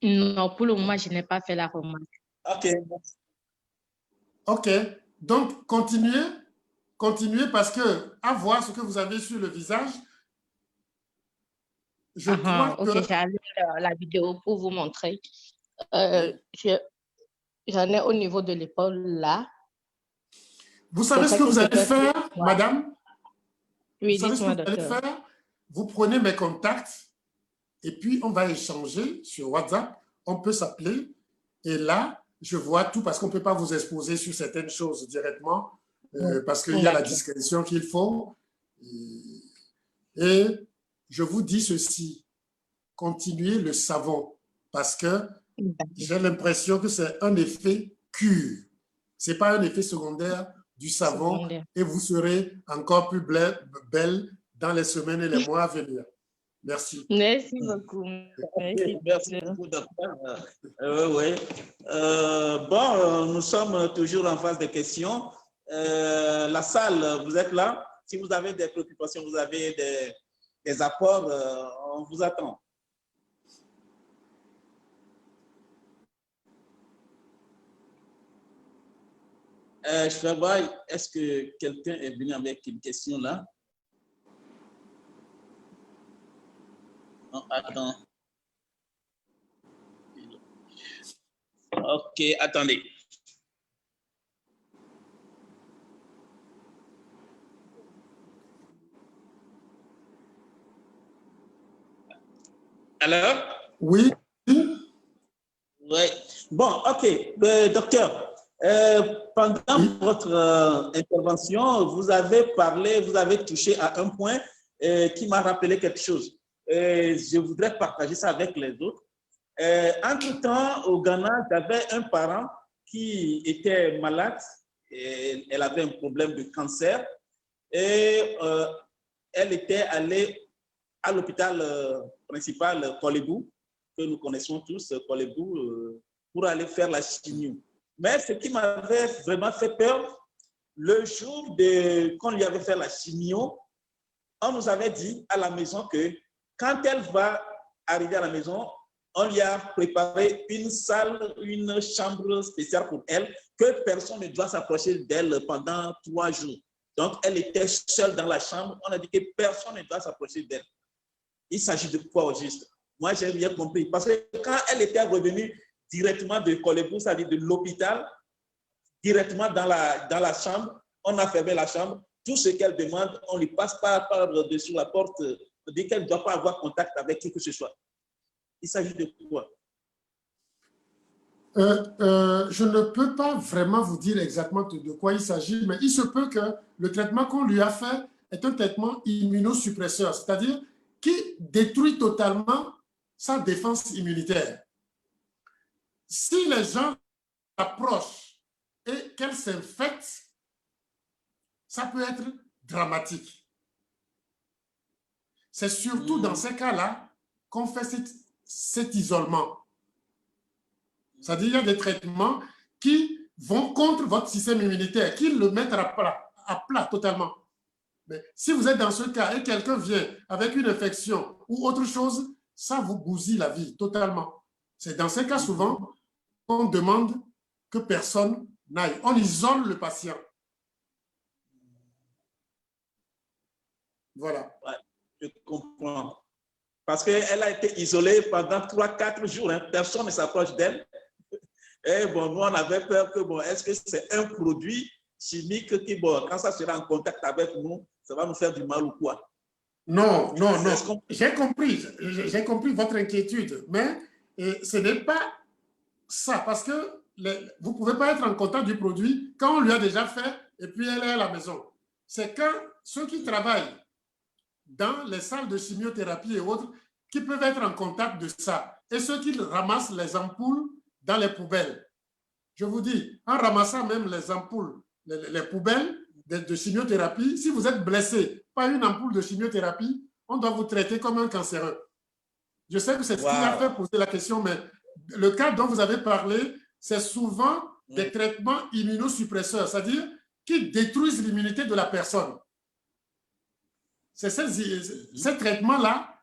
Non, pour le moment, je n'ai pas fait la remarque. OK. OK. Donc, continuez parce que, à voir ce que vous avez sur le visage, je crois que... OK, j'ai allumé la vidéo pour vous montrer. J'en ai au niveau de l'épaule là. Vous savez ce que vous allez faire, madame? Oui, vous savez ce que docteur. vous allez faire? Vous prenez mes contacts et puis on va échanger sur WhatsApp. On peut s'appeler et là, je vois tout parce qu'on ne peut pas vous exposer sur certaines choses directement parce qu'il y a la discrétion qu'il faut. Et je vous dis ceci, continuez le savon parce que j'ai l'impression que c'est un effet cure. Ce n'est pas un effet secondaire du savon et vous serez encore plus belle dans les semaines et les mois à venir. Merci. Merci beaucoup. Merci beaucoup, docteur. Bon, nous sommes toujours en phase de questions. La salle, vous êtes là? Si vous avez des préoccupations, vous avez des apports, on vous attend. Je vais voir, est-ce que quelqu'un est venu avec une question là? Non, attends. OK, attendez. Alors? Oui. Oui. Bon, OK. Docteur, pendant votre intervention, vous avez parlé, vous avez touché à un point qui m'a rappelé quelque chose. Je voudrais partager ça avec les autres. Entre-temps, au Ghana, j'avais un parent qui était malade. Et elle avait un problème de cancer. Et elle était allée à l'hôpital principal Kolebu, que nous connaissons tous, Kolebu, pour aller faire la chimio. Mais ce qui m'avait vraiment fait peur, le jour qu'on lui avait fait la chimio, on nous avait dit à la maison que quand elle va arriver à la maison, on lui a préparé une salle, une chambre spéciale pour elle, que personne ne doit s'approcher d'elle pendant 3 jours. Donc, elle était seule dans la chambre. On a dit que personne ne doit s'approcher d'elle. Il s'agit de quoi au juste? Moi, j'ai bien compris. Parce que quand elle était revenue directement de Kolebu, c'est-à-dire de l'hôpital, directement dans la chambre, on a fermé la chambre. Tout ce qu'elle demande, on lui passe par-dessus la porte, dit qu'elle ne doit pas avoir contact avec qui que ce soit. Il s'agit de quoi? Je ne peux pas vraiment vous dire exactement de quoi il s'agit, mais il se peut que le traitement qu'on lui a fait est un traitement immunosuppresseur, c'est-à-dire qui détruit totalement sa défense immunitaire. Si les gens approchent et qu'elle s'infecte, ça peut être dramatique. C'est surtout dans ces cas-là qu'on fait cet isolement. C'est-à-dire qu'il y a des traitements qui vont contre votre système immunitaire, qui le mettent à plat totalement. Mais si vous êtes dans ce cas et quelqu'un vient avec une infection ou autre chose, ça vous bousille la vie totalement. C'est dans ces cas souvent qu'on demande que personne n'aille. On isole le patient. Voilà. Ouais, je comprends. Parce qu'elle a été isolée pendant 3-4 jours. Hein. Personne ne s'approche d'elle. Et bon, nous, on avait peur que, bon, est-ce que c'est un produit chimique qui, bon, quand ça sera en contact avec nous, ça va nous faire du mal ou quoi? Non, non, non. J'ai compris votre inquiétude, mais ce n'est pas ça, parce que vous ne pouvez pas être en contact du produit quand on lui a déjà fait et puis elle est à la maison. C'est quand ceux qui travaillent dans les salles de chimiothérapie et autres qui peuvent être en contact de ça et ceux qui ramassent les ampoules dans les poubelles. Je vous dis, en ramassant même les ampoules, les poubelles de chimiothérapie, si vous êtes blessé par une ampoule de chimiothérapie, on doit vous traiter comme un cancéreux. Je sais que c'est ce qui a fait poser la question, mais le cas dont vous avez parlé, c'est souvent des traitements immunosuppresseurs, c'est-à-dire qui détruisent l'immunité de la personne. C'est ces traitements-là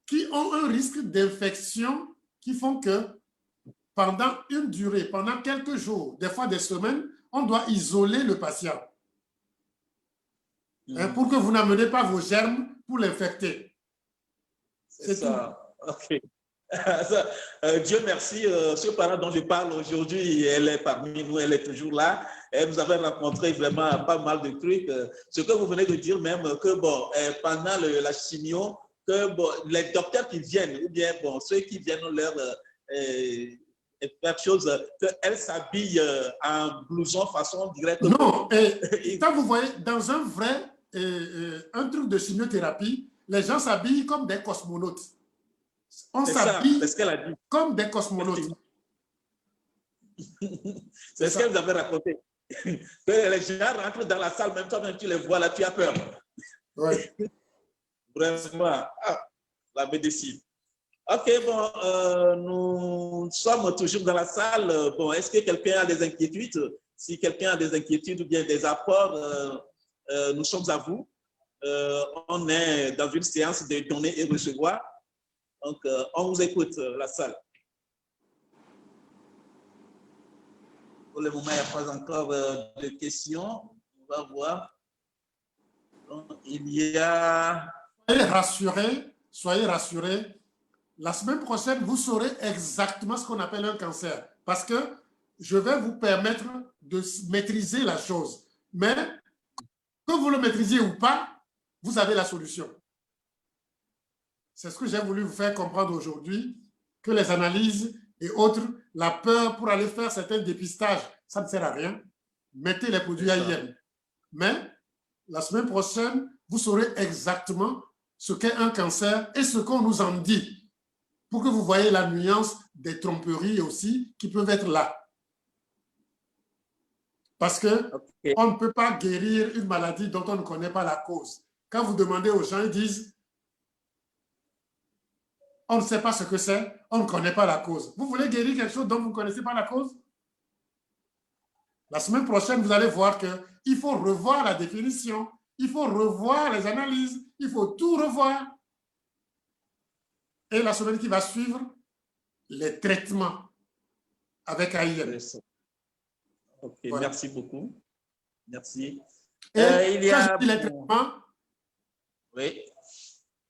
qui ont un risque d'infection qui font que pendant une durée, pendant quelques jours, des fois des semaines, on doit isoler le patient pour que vous n'amenez pas vos germes pour l'infecter. C'est ça. Tout. OK. Dieu merci, ce parent dont je parle aujourd'hui, elle est parmi nous, elle est toujours là. Et nous avons rencontré vraiment pas mal de trucs. Ce que vous venez de dire même, que bon, pendant la chimio, que bon, les docteurs qui viennent, ou bien bon, ceux qui viennent leur faire chose, qu'elle s'habille en blouson façon directe. Non, quand vous voyez, dans un vrai un truc de chimiothérapie, les gens s'habillent comme des cosmonautes. On s'habille comme des cosmonautes. C'est ce que vous avez raconté. Que les gens rentrent dans la salle, même toi-même tu les vois là, tu as peur. Oui. Vraiment, la médecine. OK, bon, nous sommes toujours dans la salle. Bon, est-ce que quelqu'un a des inquiétudes? Si quelqu'un a des inquiétudes ou bien des apports, nous sommes à vous. On est dans une séance de donner et recevoir. Donc, on vous écoute, la salle. Pour le moment, il n'y a pas encore de questions. On va voir. Donc, il y a... Soyez rassurés. La semaine prochaine, vous saurez exactement ce qu'on appelle un cancer. Parce que je vais vous permettre de maîtriser la chose. Mais que vous le maîtrisiez ou pas, vous avez la solution. C'est ce que j'ai voulu vous faire comprendre aujourd'hui, que les analyses et autres, la peur pour aller faire certains dépistages, ça ne sert à rien. Mettez les produits AIM. Mais la semaine prochaine, vous saurez exactement ce qu'est un cancer et ce qu'on nous en dit, pour que vous voyez la nuance des tromperies aussi qui peuvent être là. Parce qu'on ne peut pas guérir une maladie dont on ne connaît pas la cause. Quand vous demandez aux gens, ils disent on ne sait pas ce que c'est, on ne connaît pas la cause. Vous voulez guérir quelque chose dont vous ne connaissez pas la cause? La semaine prochaine, vous allez voir qu'il faut revoir la définition, il faut revoir les analyses, il faut tout revoir. Et la semaine qui va suivre, les traitements avec AIM. OK, voilà. Merci beaucoup. Merci. Et il y a... quand je dis les traitements, oui.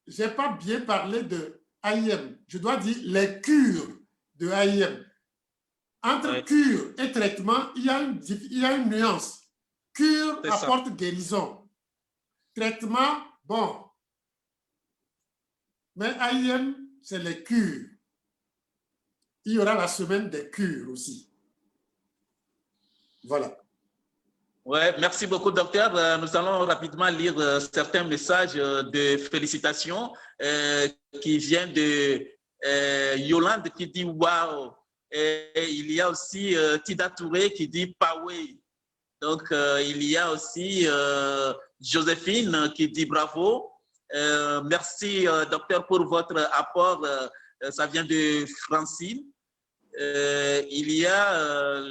Je n'ai pas bien parlé de AIM. Je dois dire les cures de AIM. Entre cure et traitement, il y a une nuance. Cure apporte guérison. Traitement, bon. Mais AIM, c'est les cures. il y aura la semaine des cures aussi. Voilà. Ouais, merci beaucoup, docteur. Nous allons rapidement lire certains messages de félicitations qui viennent de Yolande qui dit « Waouh ». Et il y a aussi Tida Touré qui dit « Paway ». Donc, il y a aussi Joséphine qui dit « Bravo ». Merci, docteur, pour votre apport. Ça vient de Francine. Il y a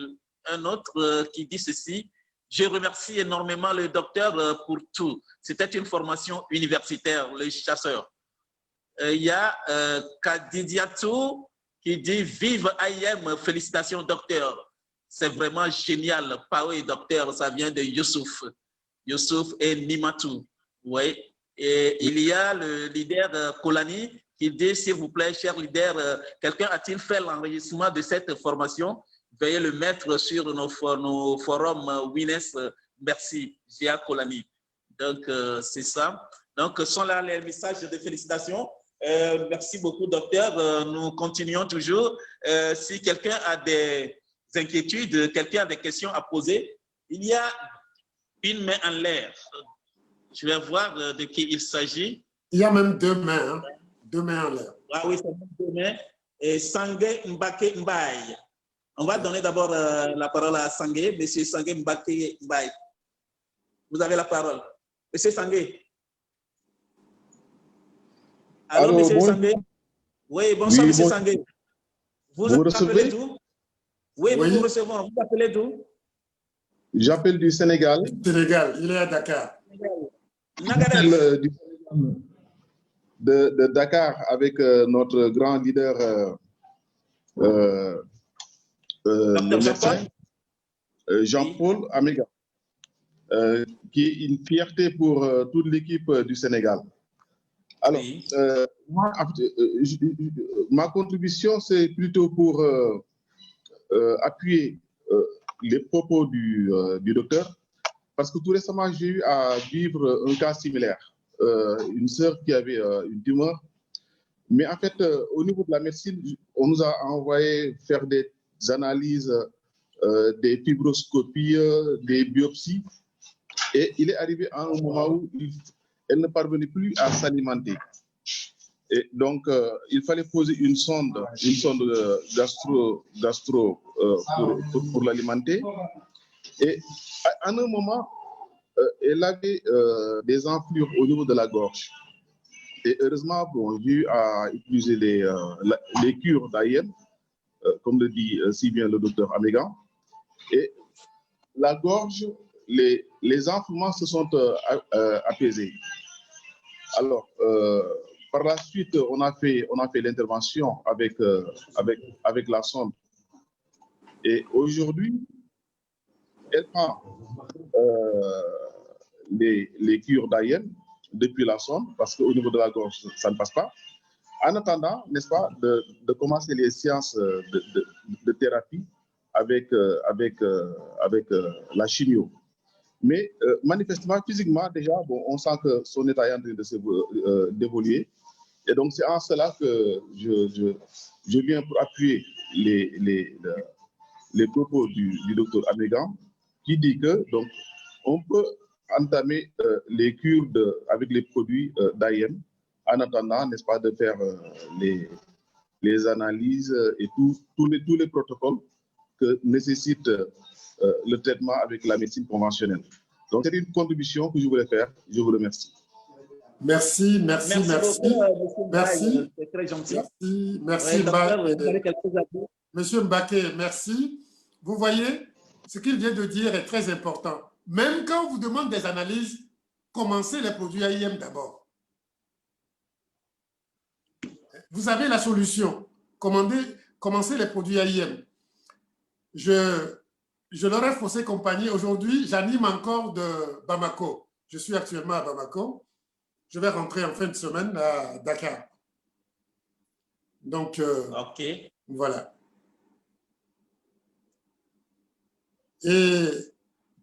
un autre qui dit ceci. Je remercie énormément le docteur pour tout. C'était une formation universitaire, le chasseur. Il y a Kadidiatou qui dit « Vive IM, félicitations docteur ». C'est vraiment génial. Pawe, docteur, ça vient de Youssouf. Youssouf et Nimatou. Oui. Et il y a le leader Kolani qui dit « S'il vous plaît, cher leader, quelqu'un a-t-il fait l'enregistrement de cette formation ? Veuillez le mettre sur nos forums Wines. Merci, Gia Kolani. » Donc, c'est ça. Donc, ce sont là les messages de félicitations. Merci beaucoup, docteur. Nous continuons toujours. Si quelqu'un a des inquiétudes, quelqu'un a des questions à poser, il y a une main en l'air. Je vais voir de qui il s'agit. Il y a même deux mains. Hein? Deux mains en l'air. Ah oui, c'est deux mains. Et Sangue Mbake Mbaye. On va donner d'abord la parole à Sangue, monsieur Sangue Mbake Mbaye. Vous avez la parole. Monsieur Sangue. Allô, monsieur Sangue. Oui, bonsoir, monsieur Sangue. Vous appelez d'où? Oui, nous vous recevons. Vous appelez d'où? J'appelle du Sénégal. Sénégal, il est à Dakar. De Dakar avec notre grand leader, le médecin Jean-Paul Amiga, qui est une fierté pour toute l'équipe du Sénégal. Alors, ma contribution, c'est plutôt pour appuyer les propos du docteur, parce que tout récemment, j'ai eu à vivre un cas similaire. Une sœur qui avait une tumeur. Mais en fait, au niveau de la médecine, on nous a envoyé faire des analyses, des fibroscopies, des biopsies. Et il est arrivé à un moment où elle ne parvenait plus à s'alimenter. Et donc, il fallait poser une sonde gastro pour l'alimenter. Et à un moment, elle avait des enflures au niveau de la gorge. Et heureusement, bon, j'ai eu à utiliser les cures d'AIM, comme le dit si bien le docteur Amégan. Et la gorge, les enflements se sont apaisés. Alors, par la suite, on a fait l'intervention avec la sonde. Et aujourd'hui, elle prend les cures d'AIM depuis la sonde, parce qu'au niveau de la gorge, ça ne passe pas. En attendant, n'est-ce pas, de commencer les séances de thérapie avec la chimio. Mais manifestement, physiquement, déjà, bon, on sent que son état est en train d'évoluer. Et donc, c'est en cela que je viens pour appuyer les propos du docteur Amégan, qui dit que donc, on peut entamer les cures avec les produits d'AIM en attendant, n'est-ce pas, de faire les analyses et tous les protocoles que nécessite le traitement avec la médecine conventionnelle. Donc, c'est une contribution que je voulais faire. Je vous remercie. Merci. Beaucoup, merci. C'est très gentil. Merci, Monsieur Mbake, merci. Vous voyez, ce qu'il vient de dire est très important. Même quand on vous demande des analyses, commencez les produits AIM d'abord. Vous avez la solution. Commencez les produits AIM. Je leur ai faussé compagnie. Aujourd'hui, j'anime encore de Bamako. Je suis actuellement à Bamako. Je vais rentrer en fin de semaine à Dakar. Donc, voilà. Et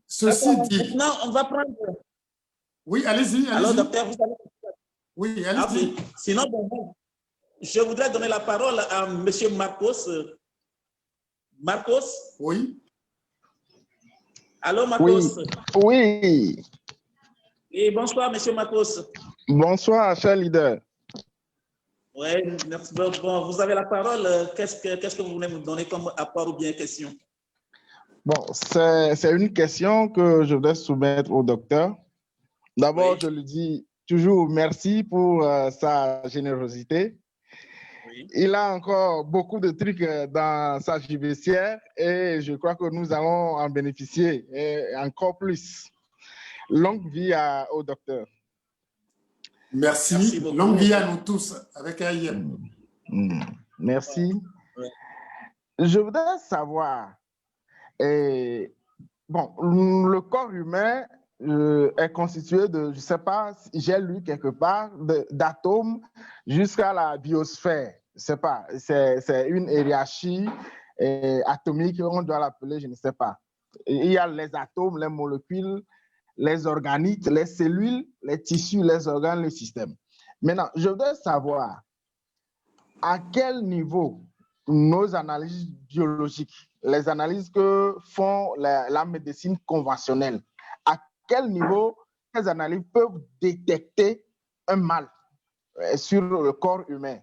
ceci dit... Maintenant, on va prendre... Oui, allez-y. Alors, docteur, vous savez... Oui, allez-y. Sinon, je voudrais donner la parole à M. Marcos Marcos? Oui. Allô, Marcos? Oui. Et bonsoir, monsieur Marcos. Bonsoir, cher leader. Oui, merci. Bon, vous avez la parole. Qu'est-ce que vous voulez me donner comme apport ou bien question? Bon, c'est une question que je voudrais soumettre au docteur. D'abord, Oui. je lui dis toujours merci pour sa générosité. Oui. Il a encore beaucoup de trucs dans sa judiciaire et je crois que nous allons en bénéficier et encore plus. Longue vie au docteur. Merci. Merci beaucoup. Longue vie à nous tous avec AIM. Merci. Oui. Je voudrais savoir, bon, le corps humain est constitué de, je ne sais pas, j'ai lu quelque part, d'atomes jusqu'à la biosphère. Je ne sais pas, c'est une hiérarchie atomique, on doit l'appeler, je ne sais pas. Il y a les atomes, les molécules, les organites, les cellules, les tissus, les organes, le système. Maintenant, je voudrais savoir à quel niveau nos analyses biologiques, les analyses que font la médecine conventionnelle, à quel niveau ces analyses peuvent détecter un mal sur le corps humain?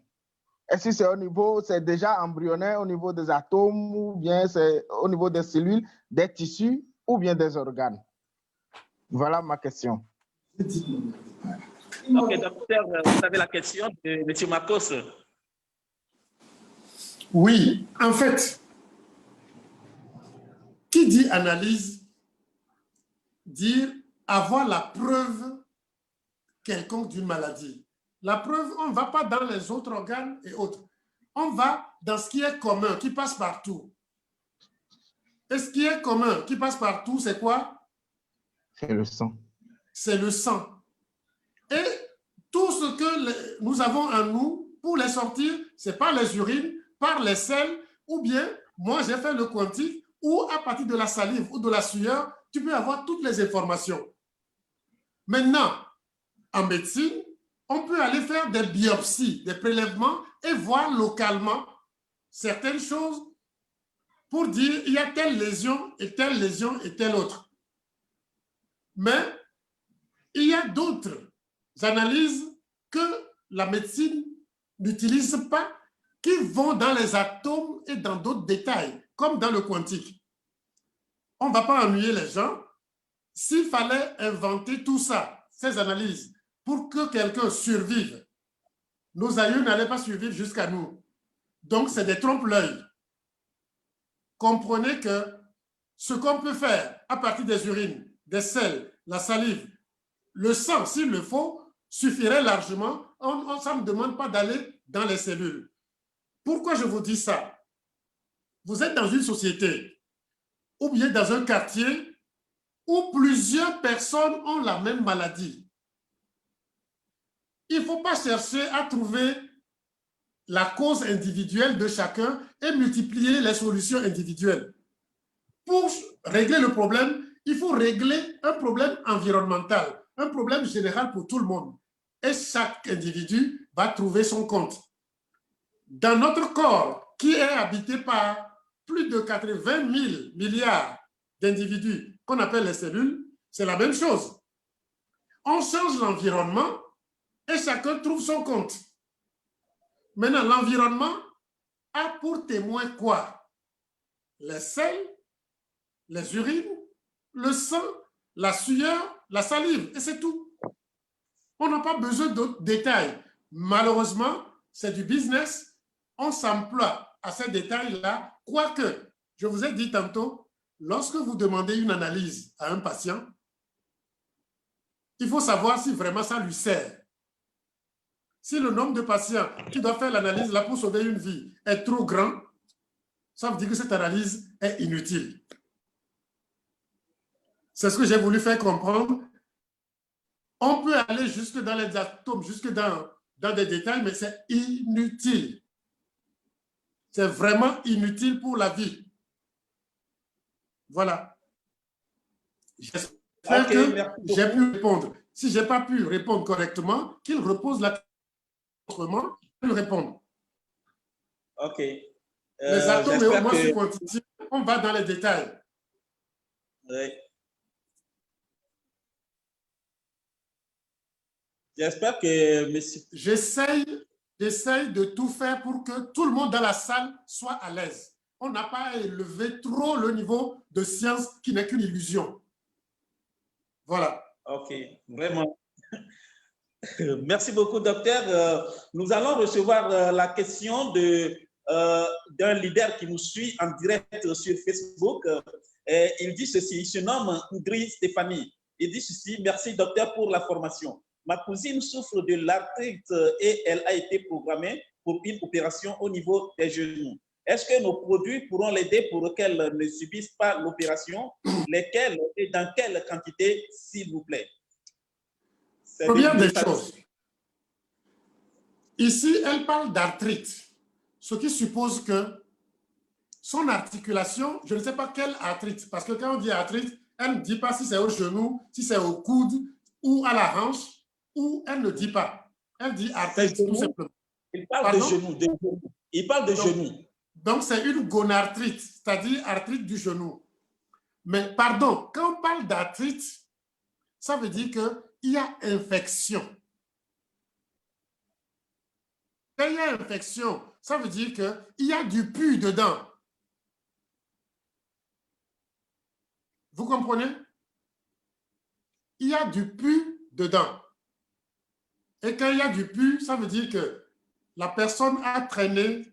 Est-ce que c'est au niveau, c'est déjà embryonnaire au niveau des atomes ou bien c'est au niveau des cellules, des tissus ou bien des organes? Voilà ma question. Ok, docteur, vous avez la question de M. Marcos. Oui, en fait, qui dit analyse, dire avoir la preuve quelconque d'une maladie. La preuve, on ne va pas dans les autres organes et autres. On va dans ce qui est commun, qui passe partout. Et ce qui est commun, qui passe partout, c'est quoi? C'est le sang. C'est le sang. Et tout ce que nous avons en nous, pour les sortir, c'est par les urines, par les selles, ou bien, moi j'ai fait le quantique, ou à partir de la salive ou de la sueur, tu peux avoir toutes les informations. Maintenant, en médecine, on peut aller faire des biopsies, des prélèvements et voir localement certaines choses pour dire il y a telle lésion et telle lésion et telle autre. Mais il y a d'autres analyses que la médecine n'utilise pas qui vont dans les atomes et dans d'autres détails, comme dans le quantique. On ne va pas ennuyer les gens. S'il fallait inventer tout ça, ces analyses, pour que quelqu'un survive, nos aïeux n'allaient pas survivre jusqu'à nous. Donc, c'est des trompe-l'œil. Comprenez que ce qu'on peut faire à partir des urines, des selles, la salive, le sang, s'il le faut, suffirait largement. Ça ne me demande pas d'aller dans les cellules. Pourquoi je vous dis ça? Vous êtes dans une société ou bien dans un quartier où plusieurs personnes ont la même maladie. Il ne faut pas chercher à trouver la cause individuelle de chacun et multiplier les solutions individuelles. Pour régler le problème, il faut régler un problème environnemental, un problème général pour tout le monde. Et chaque individu va trouver son compte. Dans notre corps, qui est habité par plus de 80 000 milliards d'individus qu'on appelle les cellules, c'est la même chose. On change l'environnement et chacun trouve son compte. Maintenant, l'environnement a pour témoin quoi? Les selles, les urines, le sang, la sueur, la salive, et c'est tout. On n'a pas besoin d'autres détails. Malheureusement, c'est du business. On s'emploie à ces détails-là, quoique, je vous ai dit tantôt, lorsque vous demandez une analyse à un patient, il faut savoir si vraiment ça lui sert. Si le nombre de patients qui doivent faire l'analyse là pour sauver une vie est trop grand, ça veut dire que cette analyse est inutile. C'est ce que j'ai voulu faire comprendre. On peut aller jusque dans les atomes, jusque dans des détails, mais c'est inutile. C'est vraiment inutile pour la vie. Voilà. J'espère que j'ai pu répondre. Si je n'ai pas pu répondre correctement, qu'il repose la question autrement, je peux répondre. OK. Les atomes et j'espère hormones quantitatifs, on va dans les détails. Oui. J'espère que monsieur... J'essaye de tout faire pour que tout le monde dans la salle soit à l'aise. On n'a pas à élever trop le niveau de science qui n'est qu'une illusion. Voilà. OK, vraiment. Merci beaucoup, docteur. Nous allons recevoir la question d'un leader qui nous suit en direct sur Facebook. Il dit ceci, il se nomme Ingrid Stéphanie. Il dit ceci, merci docteur pour la formation. Ma cousine souffre de l'arthrite et elle a été programmée pour une opération au niveau des genoux. Est-ce que nos produits pourront l'aider pour qu'elle ne subisse pas l'opération? Lesquels et dans quelle quantité, s'il vous plaît? Première des choses, ici, elle parle d'arthrite, ce qui suppose que son articulation, je ne sais pas quelle arthrite, parce que quand on dit arthrite, elle ne dit pas si c'est au genou, si c'est au coude ou à la hanche, ou elle ne dit pas. Elle dit arthrite, tout simplement. Il parle de genoux. Il parle de genoux. Donc, c'est une gonarthrite, c'est-à-dire arthrite du genou. Mais pardon, quand on parle d'arthrite, ça veut dire qu'il y a infection. Quand il y a infection, ça veut dire qu'il y a du pus dedans. Vous comprenez? Il y a du pus dedans. Et quand il y a du pus, ça veut dire que la personne a traîné,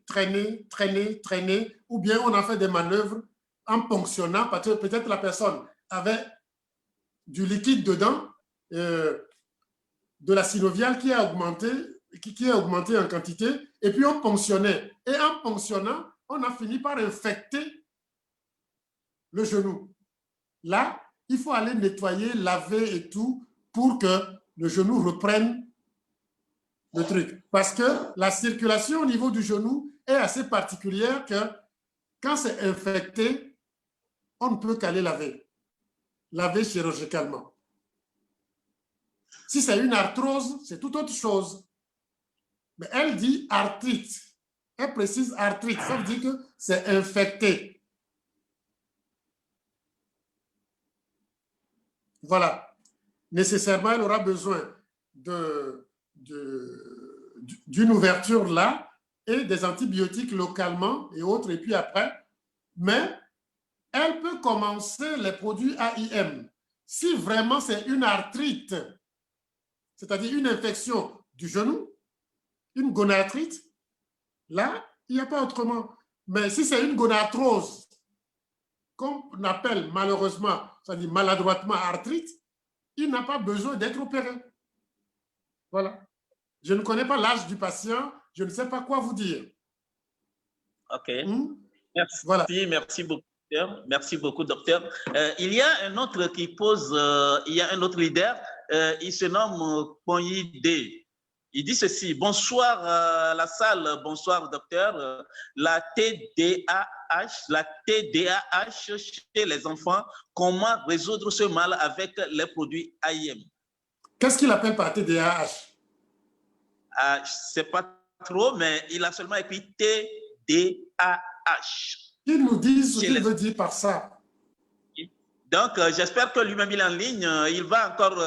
ou bien on a fait des manœuvres en ponctionnant, parce que peut-être la personne avait du liquide dedans, de la synoviale qui a augmenté en quantité, et puis on ponctionnait. Et en ponctionnant, on a fini par infecter le genou. Là, il faut aller nettoyer, laver et tout pour que le genou reprenne le truc. Parce que la circulation au niveau du genou est assez particulière que quand c'est infecté, on ne peut qu'aller laver. Laver chirurgicalement. Si c'est une arthrose, c'est tout autre chose. Mais elle dit arthrite. Elle précise arthrite. Ça veut dire que c'est infecté. Voilà. Nécessairement, elle aura besoin d'une ouverture là et des antibiotiques localement et autres, et puis après. Mais elle peut commencer les produits AIM. Si vraiment c'est une arthrite, c'est-à-dire une infection du genou, une gonarthrite, là, il n'y a pas autrement. Mais si c'est une gonarthrose, qu'on appelle malheureusement, c'est-à-dire maladroitement arthrite, il n'a pas besoin d'être opéré. Voilà. Je ne connais pas l'âge du patient, je ne sais pas quoi vous dire. OK. Merci, voilà. Merci beaucoup. Merci beaucoup, docteur. Il y a un autre qui pose, il y a un autre leader, il se nomme Ponyi D. Il dit ceci, bonsoir la salle, bonsoir docteur. La TDAH chez les enfants, comment résoudre ce mal avec les produits AIM? Qu'est-ce qu'il appelle par TDAH? Je ne sais pas trop, mais il a seulement écrit TDAH. Qu'ils nous disent ce qu'il veut dire par ça. Donc, j'espère que lui-même, il est en ligne. Il va encore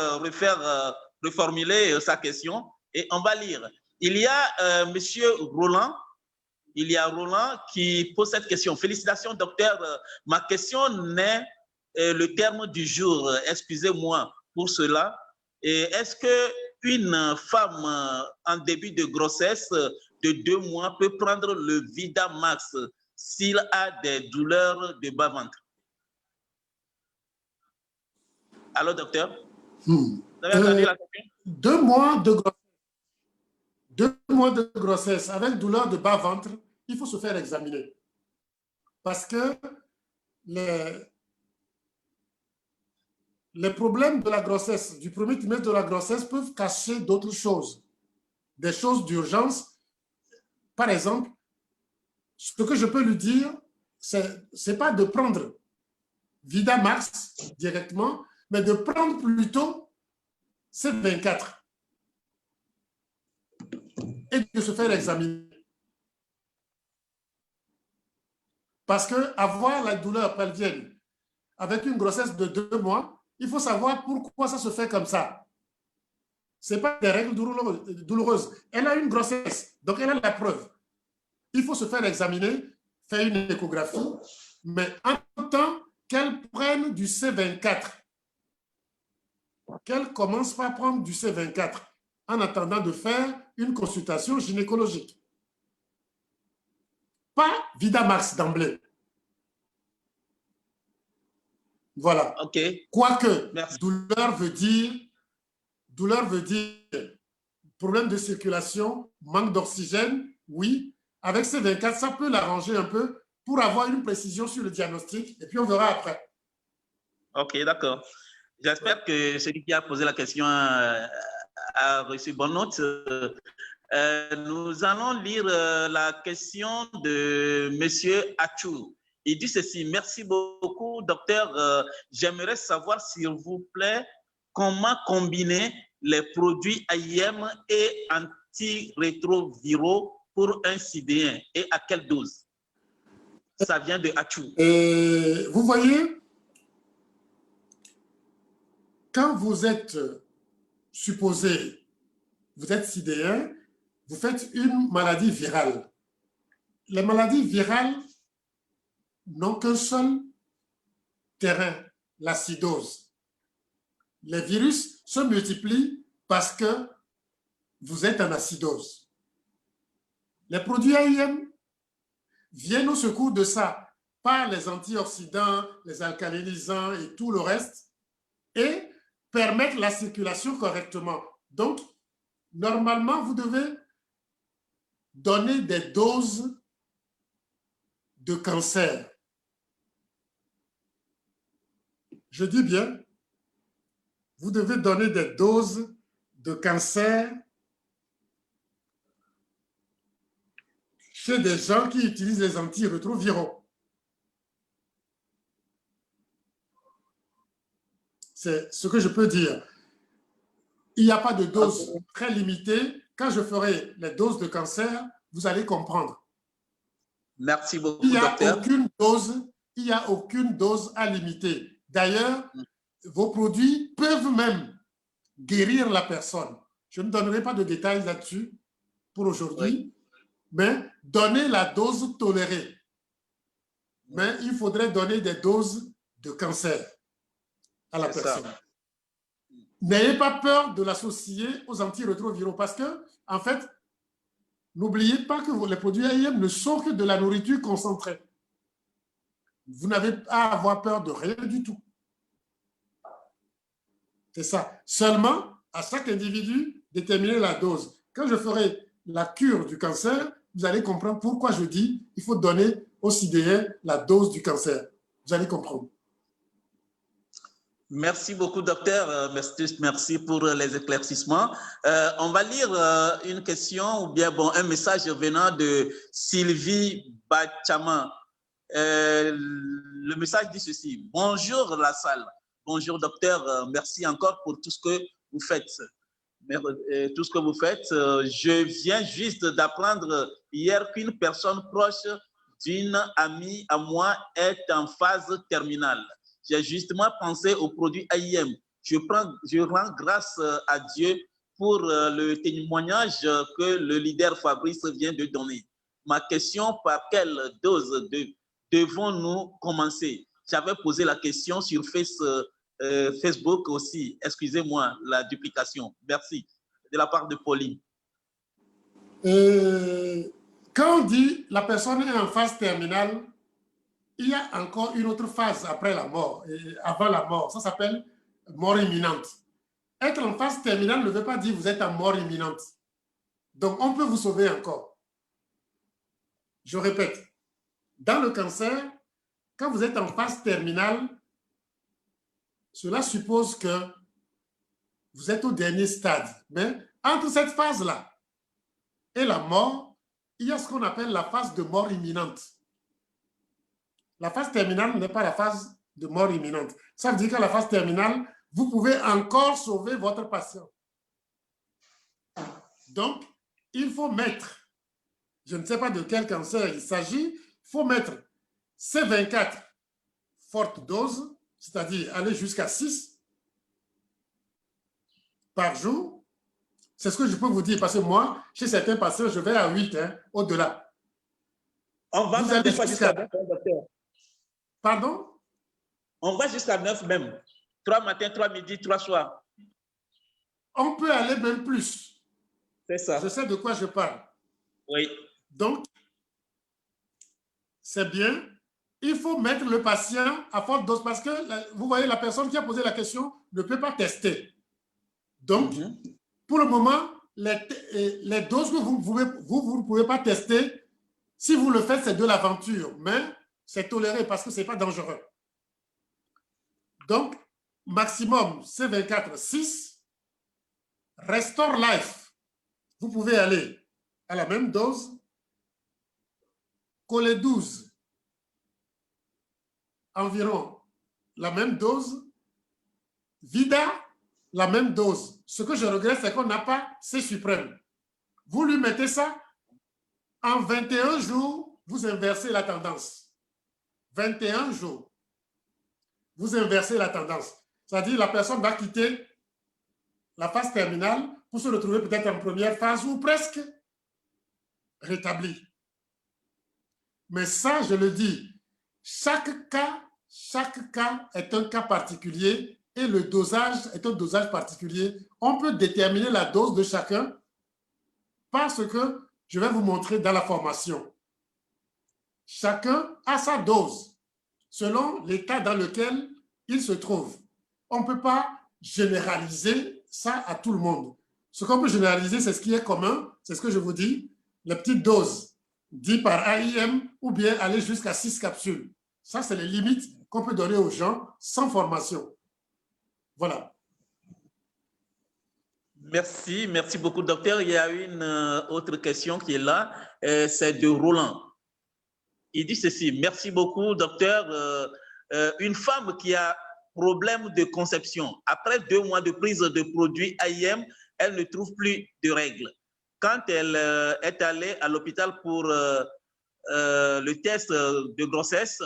reformuler sa question et on va lire. Il y a monsieur Roland. Il y a Roland qui pose cette question. Félicitations, docteur. Ma question n'est le terme du jour. Excusez-moi pour cela. Est-ce qu'une femme en début de grossesse de 2 mois peut prendre le Vidamax s'il a des douleurs de bas-ventre? Allô, docteur? Vous avez entendu la question? 2 mois de grossesse. 2 mois de grossesse avec douleur de bas-ventre, il faut se faire examiner. Parce que les problèmes de la grossesse, du premier trimestre de la grossesse, peuvent cacher d'autres choses. Des choses d'urgence. Par exemple, ce que je peux lui dire, c'est pas de prendre Vidamax directement, mais de prendre plutôt C24 et de se faire examiner. Parce qu'avoir la douleur pelvienne avec une grossesse de 2 mois, il faut savoir pourquoi ça se fait comme ça. Ce n'est pas des règles douloureuses. Elle a une grossesse, donc elle a la preuve. Il faut se faire examiner, faire une échographie, mais en même temps qu'elle prenne du C24, qu'elle commence par prendre du C24 en attendant de faire une consultation gynécologique. Pas Vidamax d'emblée. Voilà. OK. Quoique, Merci. douleur veut dire problème de circulation, manque d'oxygène, oui. Avec C24, ça peut l'arranger un peu pour avoir une précision sur le diagnostic et puis on verra après. OK, d'accord. J'espère que celui qui a posé la question a reçu bonne note. Nous allons lire la question de M. Achou. Il dit ceci: merci beaucoup, docteur. J'aimerais savoir, s'il vous plaît, comment combiner les produits AIM et antirétroviraux pour un sidéen et à quelle dose? Ça vient de Achou. Vous voyez, quand vous êtes supposé, vous êtes sidéen, vous faites une maladie virale. Les maladies virales n'ont qu'un seul terrain, l'acidose. Les virus se multiplient parce que vous êtes en acidose. Les produits AIM viennent au secours de ça par les antioxydants, les alcalinisants et tout le reste et permettent la circulation correctement. Donc, normalement, vous devez donner des doses de cancer. Je dis bien, vous devez donner des doses de cancer chez des gens qui utilisent les antirétroviraux. C'est ce que je peux dire. Il n'y a pas de dose très limitée. Quand je ferai les doses de cancer, vous allez comprendre. Merci beaucoup, docteur. Il n'y a aucune dose à limiter. D'ailleurs, vos produits peuvent même guérir la personne. Je ne donnerai pas de détails là-dessus pour aujourd'hui, mais donner la dose tolérée. Mais il faudrait donner des doses de cancer à la personne. N'ayez pas peur de l'associer aux antirétroviraux parce que, en fait, n'oubliez pas que les produits AIM ne sont que de la nourriture concentrée. Vous n'avez pas à avoir peur de rien du tout. C'est ça. Seulement, à chaque individu, déterminer la dose. Quand je ferai la cure du cancer, vous allez comprendre pourquoi je dis qu'il faut donner aux sidéens la dose du cancer. Vous allez comprendre. Merci beaucoup, docteur. Merci pour les éclaircissements. On va lire une question ou bien un message venant de Sylvie Bachama. Le message dit ceci: bonjour la salle, bonjour docteur, merci encore pour tout ce que vous faites. Tout ce que vous faites, je viens juste d'apprendre hier qu'une personne proche d'une amie à moi est en phase terminale. J'ai justement pensé aux produits AIM. Je rends grâce à Dieu pour le témoignage que le leader Fabrice vient de donner. Ma question: par quelle dose devons-nous commencer? J'avais posé la question sur Facebook aussi. Excusez-moi la duplication. Merci. De la part de Pauline. Quand on dit la personne est en phase terminale, il y a encore une autre phase après la mort, avant la mort. Ça s'appelle mort imminente. Être en phase terminale ne veut pas dire que vous êtes en mort imminente. Donc, on peut vous sauver encore. Je répète, dans le cancer, quand vous êtes en phase terminale, cela suppose que vous êtes au dernier stade. Mais entre cette phase-là et la mort, il y a ce qu'on appelle la phase de mort imminente. La phase terminale n'est pas la phase de mort imminente. Ça veut dire qu'à la phase terminale, vous pouvez encore sauver votre patient. Donc, il faut mettre, je ne sais pas de quel cancer il s'agit, il faut mettre C24, forte dose, c'est-à-dire aller jusqu'à 6 par jour. C'est ce que je peux vous dire, parce que moi, chez certains patients, je vais à 8, hein, au-delà. On va même des fois jusqu'à 9, docteur. Pardon? On va jusqu'à 9 même. 3 matins, 3 midi, 3 soirs. On peut aller même plus. C'est ça. Je sais de quoi je parle. Oui. Donc, c'est bien. Il faut mettre le patient à forte dose parce que, vous voyez, la personne qui a posé la question ne peut pas tester. Donc, pour le moment, les doses que vous ne pouvez pas tester, si vous le faites, c'est de l'aventure, mais c'est toléré parce que ce n'est pas dangereux. Donc, maximum C24, 6. Restore Life, vous pouvez aller à la même dose. Colé 12, environ la même dose. Vida, la même dose. Ce que je regrette, c'est qu'on n'a pas C suprême. Vous lui mettez ça, en 21 jours, vous inversez la tendance. 21 jours, vous inversez la tendance. C'est-à-dire la personne va quitter la phase terminale pour se retrouver peut-être en première phase ou presque rétabli. Mais ça, je le dis, chaque cas est un cas particulier et le dosage est un dosage particulier. On peut déterminer la dose de chacun parce que je vais vous montrer dans la formation. Chacun a sa dose selon l'état dans lequel il se trouve. On ne peut pas généraliser ça à tout le monde. Ce qu'on peut généraliser, c'est ce qui est commun, c'est ce que je vous dis, les petites doses 10 par AIM ou bien aller jusqu'à 6 capsules. Ça, c'est les limites qu'on peut donner aux gens sans formation. Voilà. Merci, merci beaucoup, docteur. Il y a une autre question qui est là, c'est de Roland. Il dit ceci: merci beaucoup, docteur. Une femme qui a problème de conception, après 2 mois de prise de produits AIM, elle ne trouve plus de règles. Quand elle est allée à l'hôpital pour le test de grossesse,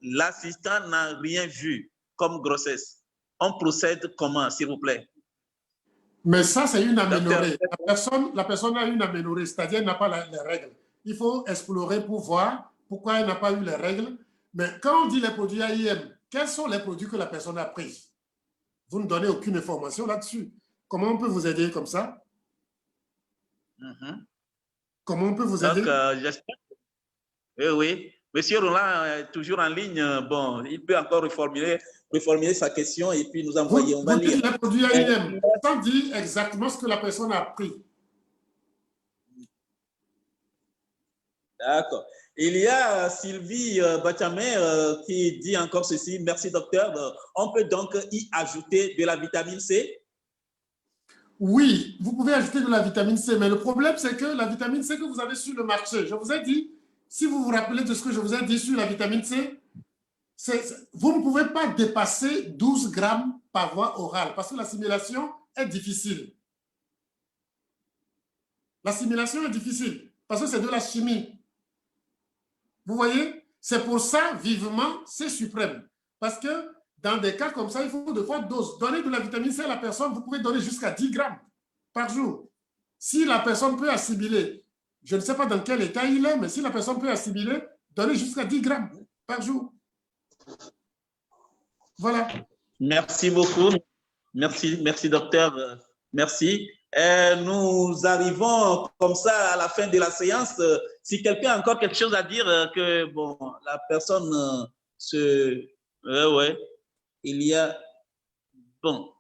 l'assistant n'a rien vu comme grossesse. On procède comment, s'il vous plaît? Mais ça, c'est une aménorrhée. La personne a une aménorrhée, c'est-à-dire qu'elle n'a pas les règles. Il faut explorer pour voir pourquoi elle n'a pas eu les règles. Mais quand on dit les produits AIM, quels sont les produits que la personne a pris? Vous ne donnez aucune information là-dessus. Comment on peut vous aider comme ça? Comment on peut vous aider? J'espère. Oui. Monsieur Roland est toujours en ligne. Bon, il peut encore reformuler sa question et puis nous envoyer. Vous dites les produits AIM, sans dire exactement ce que la personne a pris. D'accord. Il y a Sylvie Bachamé qui dit encore ceci: merci docteur. On peut donc y ajouter de la vitamine C? Oui, vous pouvez ajouter de la vitamine C, mais le problème, c'est que la vitamine C que vous avez sur le marché, je vous ai dit, si vous vous rappelez de ce que je vous ai dit sur la vitamine C, vous ne pouvez pas dépasser 12 grammes par voie orale parce que l'assimilation est difficile. L'assimilation est difficile parce que c'est de la chimie. Vous voyez, c'est pour ça, vivement, c'est suprême. Parce que dans des cas comme ça, il faut de fortes doses. Donner de la vitamine C à la personne, vous pouvez donner jusqu'à 10 grammes par jour. Si la personne peut assimiler, je ne sais pas dans quel état il est, mais si la personne peut assimiler, donnez jusqu'à 10 grammes par jour. Voilà. Merci beaucoup. Merci docteur. Merci. Nous arrivons comme ça à la fin de la séance. Si quelqu'un a encore quelque chose à dire, que bon, la personne il y a... Bon,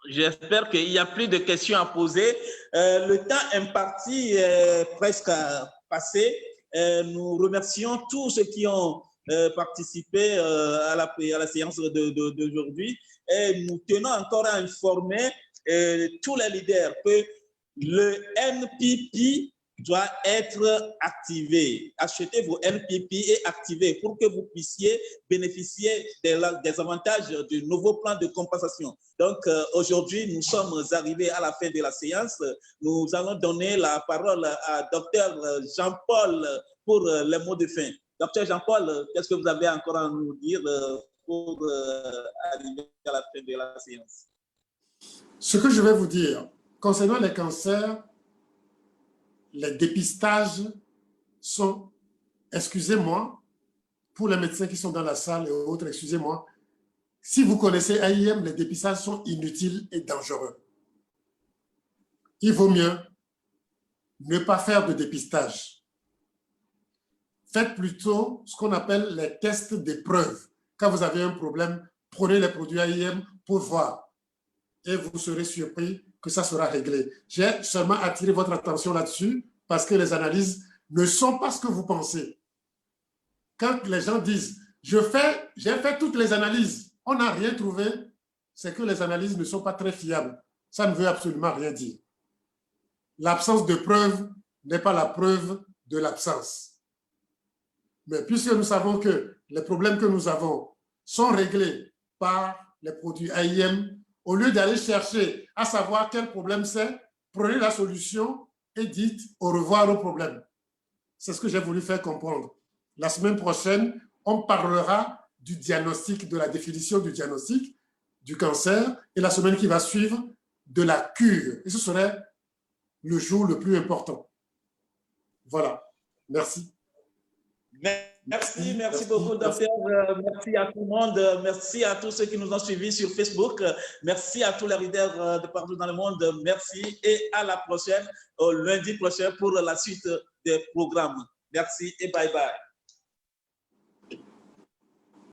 j'espère qu'il n'y a plus de questions à poser. Le temps imparti est presque passé. Nous remercions tous ceux qui ont participé à la séance d'aujourd'hui. Et nous tenons encore à informer tous les leaders que le NPP doit être activé. Achetez vos NPP et activez pour que vous puissiez bénéficier des avantages du nouveau plan de compensation. Donc, aujourd'hui, nous sommes arrivés à la fin de la séance. Nous allons donner la parole à Dr Jean-Paul pour les mots de fin. Docteur Jean-Paul, qu'est-ce que vous avez encore à nous dire pour arriver à la fin de la séance? Ce que je vais vous dire, concernant les cancers, les dépistages sont, excusez-moi, pour les médecins qui sont dans la salle et autres, excusez-moi, si vous connaissez AIM, les dépistages sont inutiles et dangereux. Il vaut mieux ne pas faire de dépistage. Faites plutôt ce qu'on appelle les tests d'épreuve. Quand vous avez un problème, prenez les produits AIM pour voir. Et vous serez surpris que ça sera réglé. J'ai seulement attiré votre attention là-dessus parce que les analyses ne sont pas ce que vous pensez. Quand les gens disent « j'ai fait toutes les analyses, on n'a rien trouvé », c'est que les analyses ne sont pas très fiables. Ça ne veut absolument rien dire. L'absence de preuve n'est pas la preuve de l'absence. Mais puisque nous savons que les problèmes que nous avons sont réglés par les produits AIM, au lieu d'aller chercher à savoir quel problème c'est, prenez la solution et dites au revoir au problème. C'est ce que j'ai voulu faire comprendre. La semaine prochaine, on parlera du diagnostic, de la définition du diagnostic du cancer, et la semaine qui va suivre, de la cure. Et ce serait le jour le plus important. Voilà. Merci. Merci beaucoup, docteur. Merci à tout le monde. Merci à tous ceux qui nous ont suivis sur Facebook. Merci à tous les leaders de partout dans le monde. Merci et à la prochaine, au lundi prochain pour la suite des programmes. Merci et bye bye.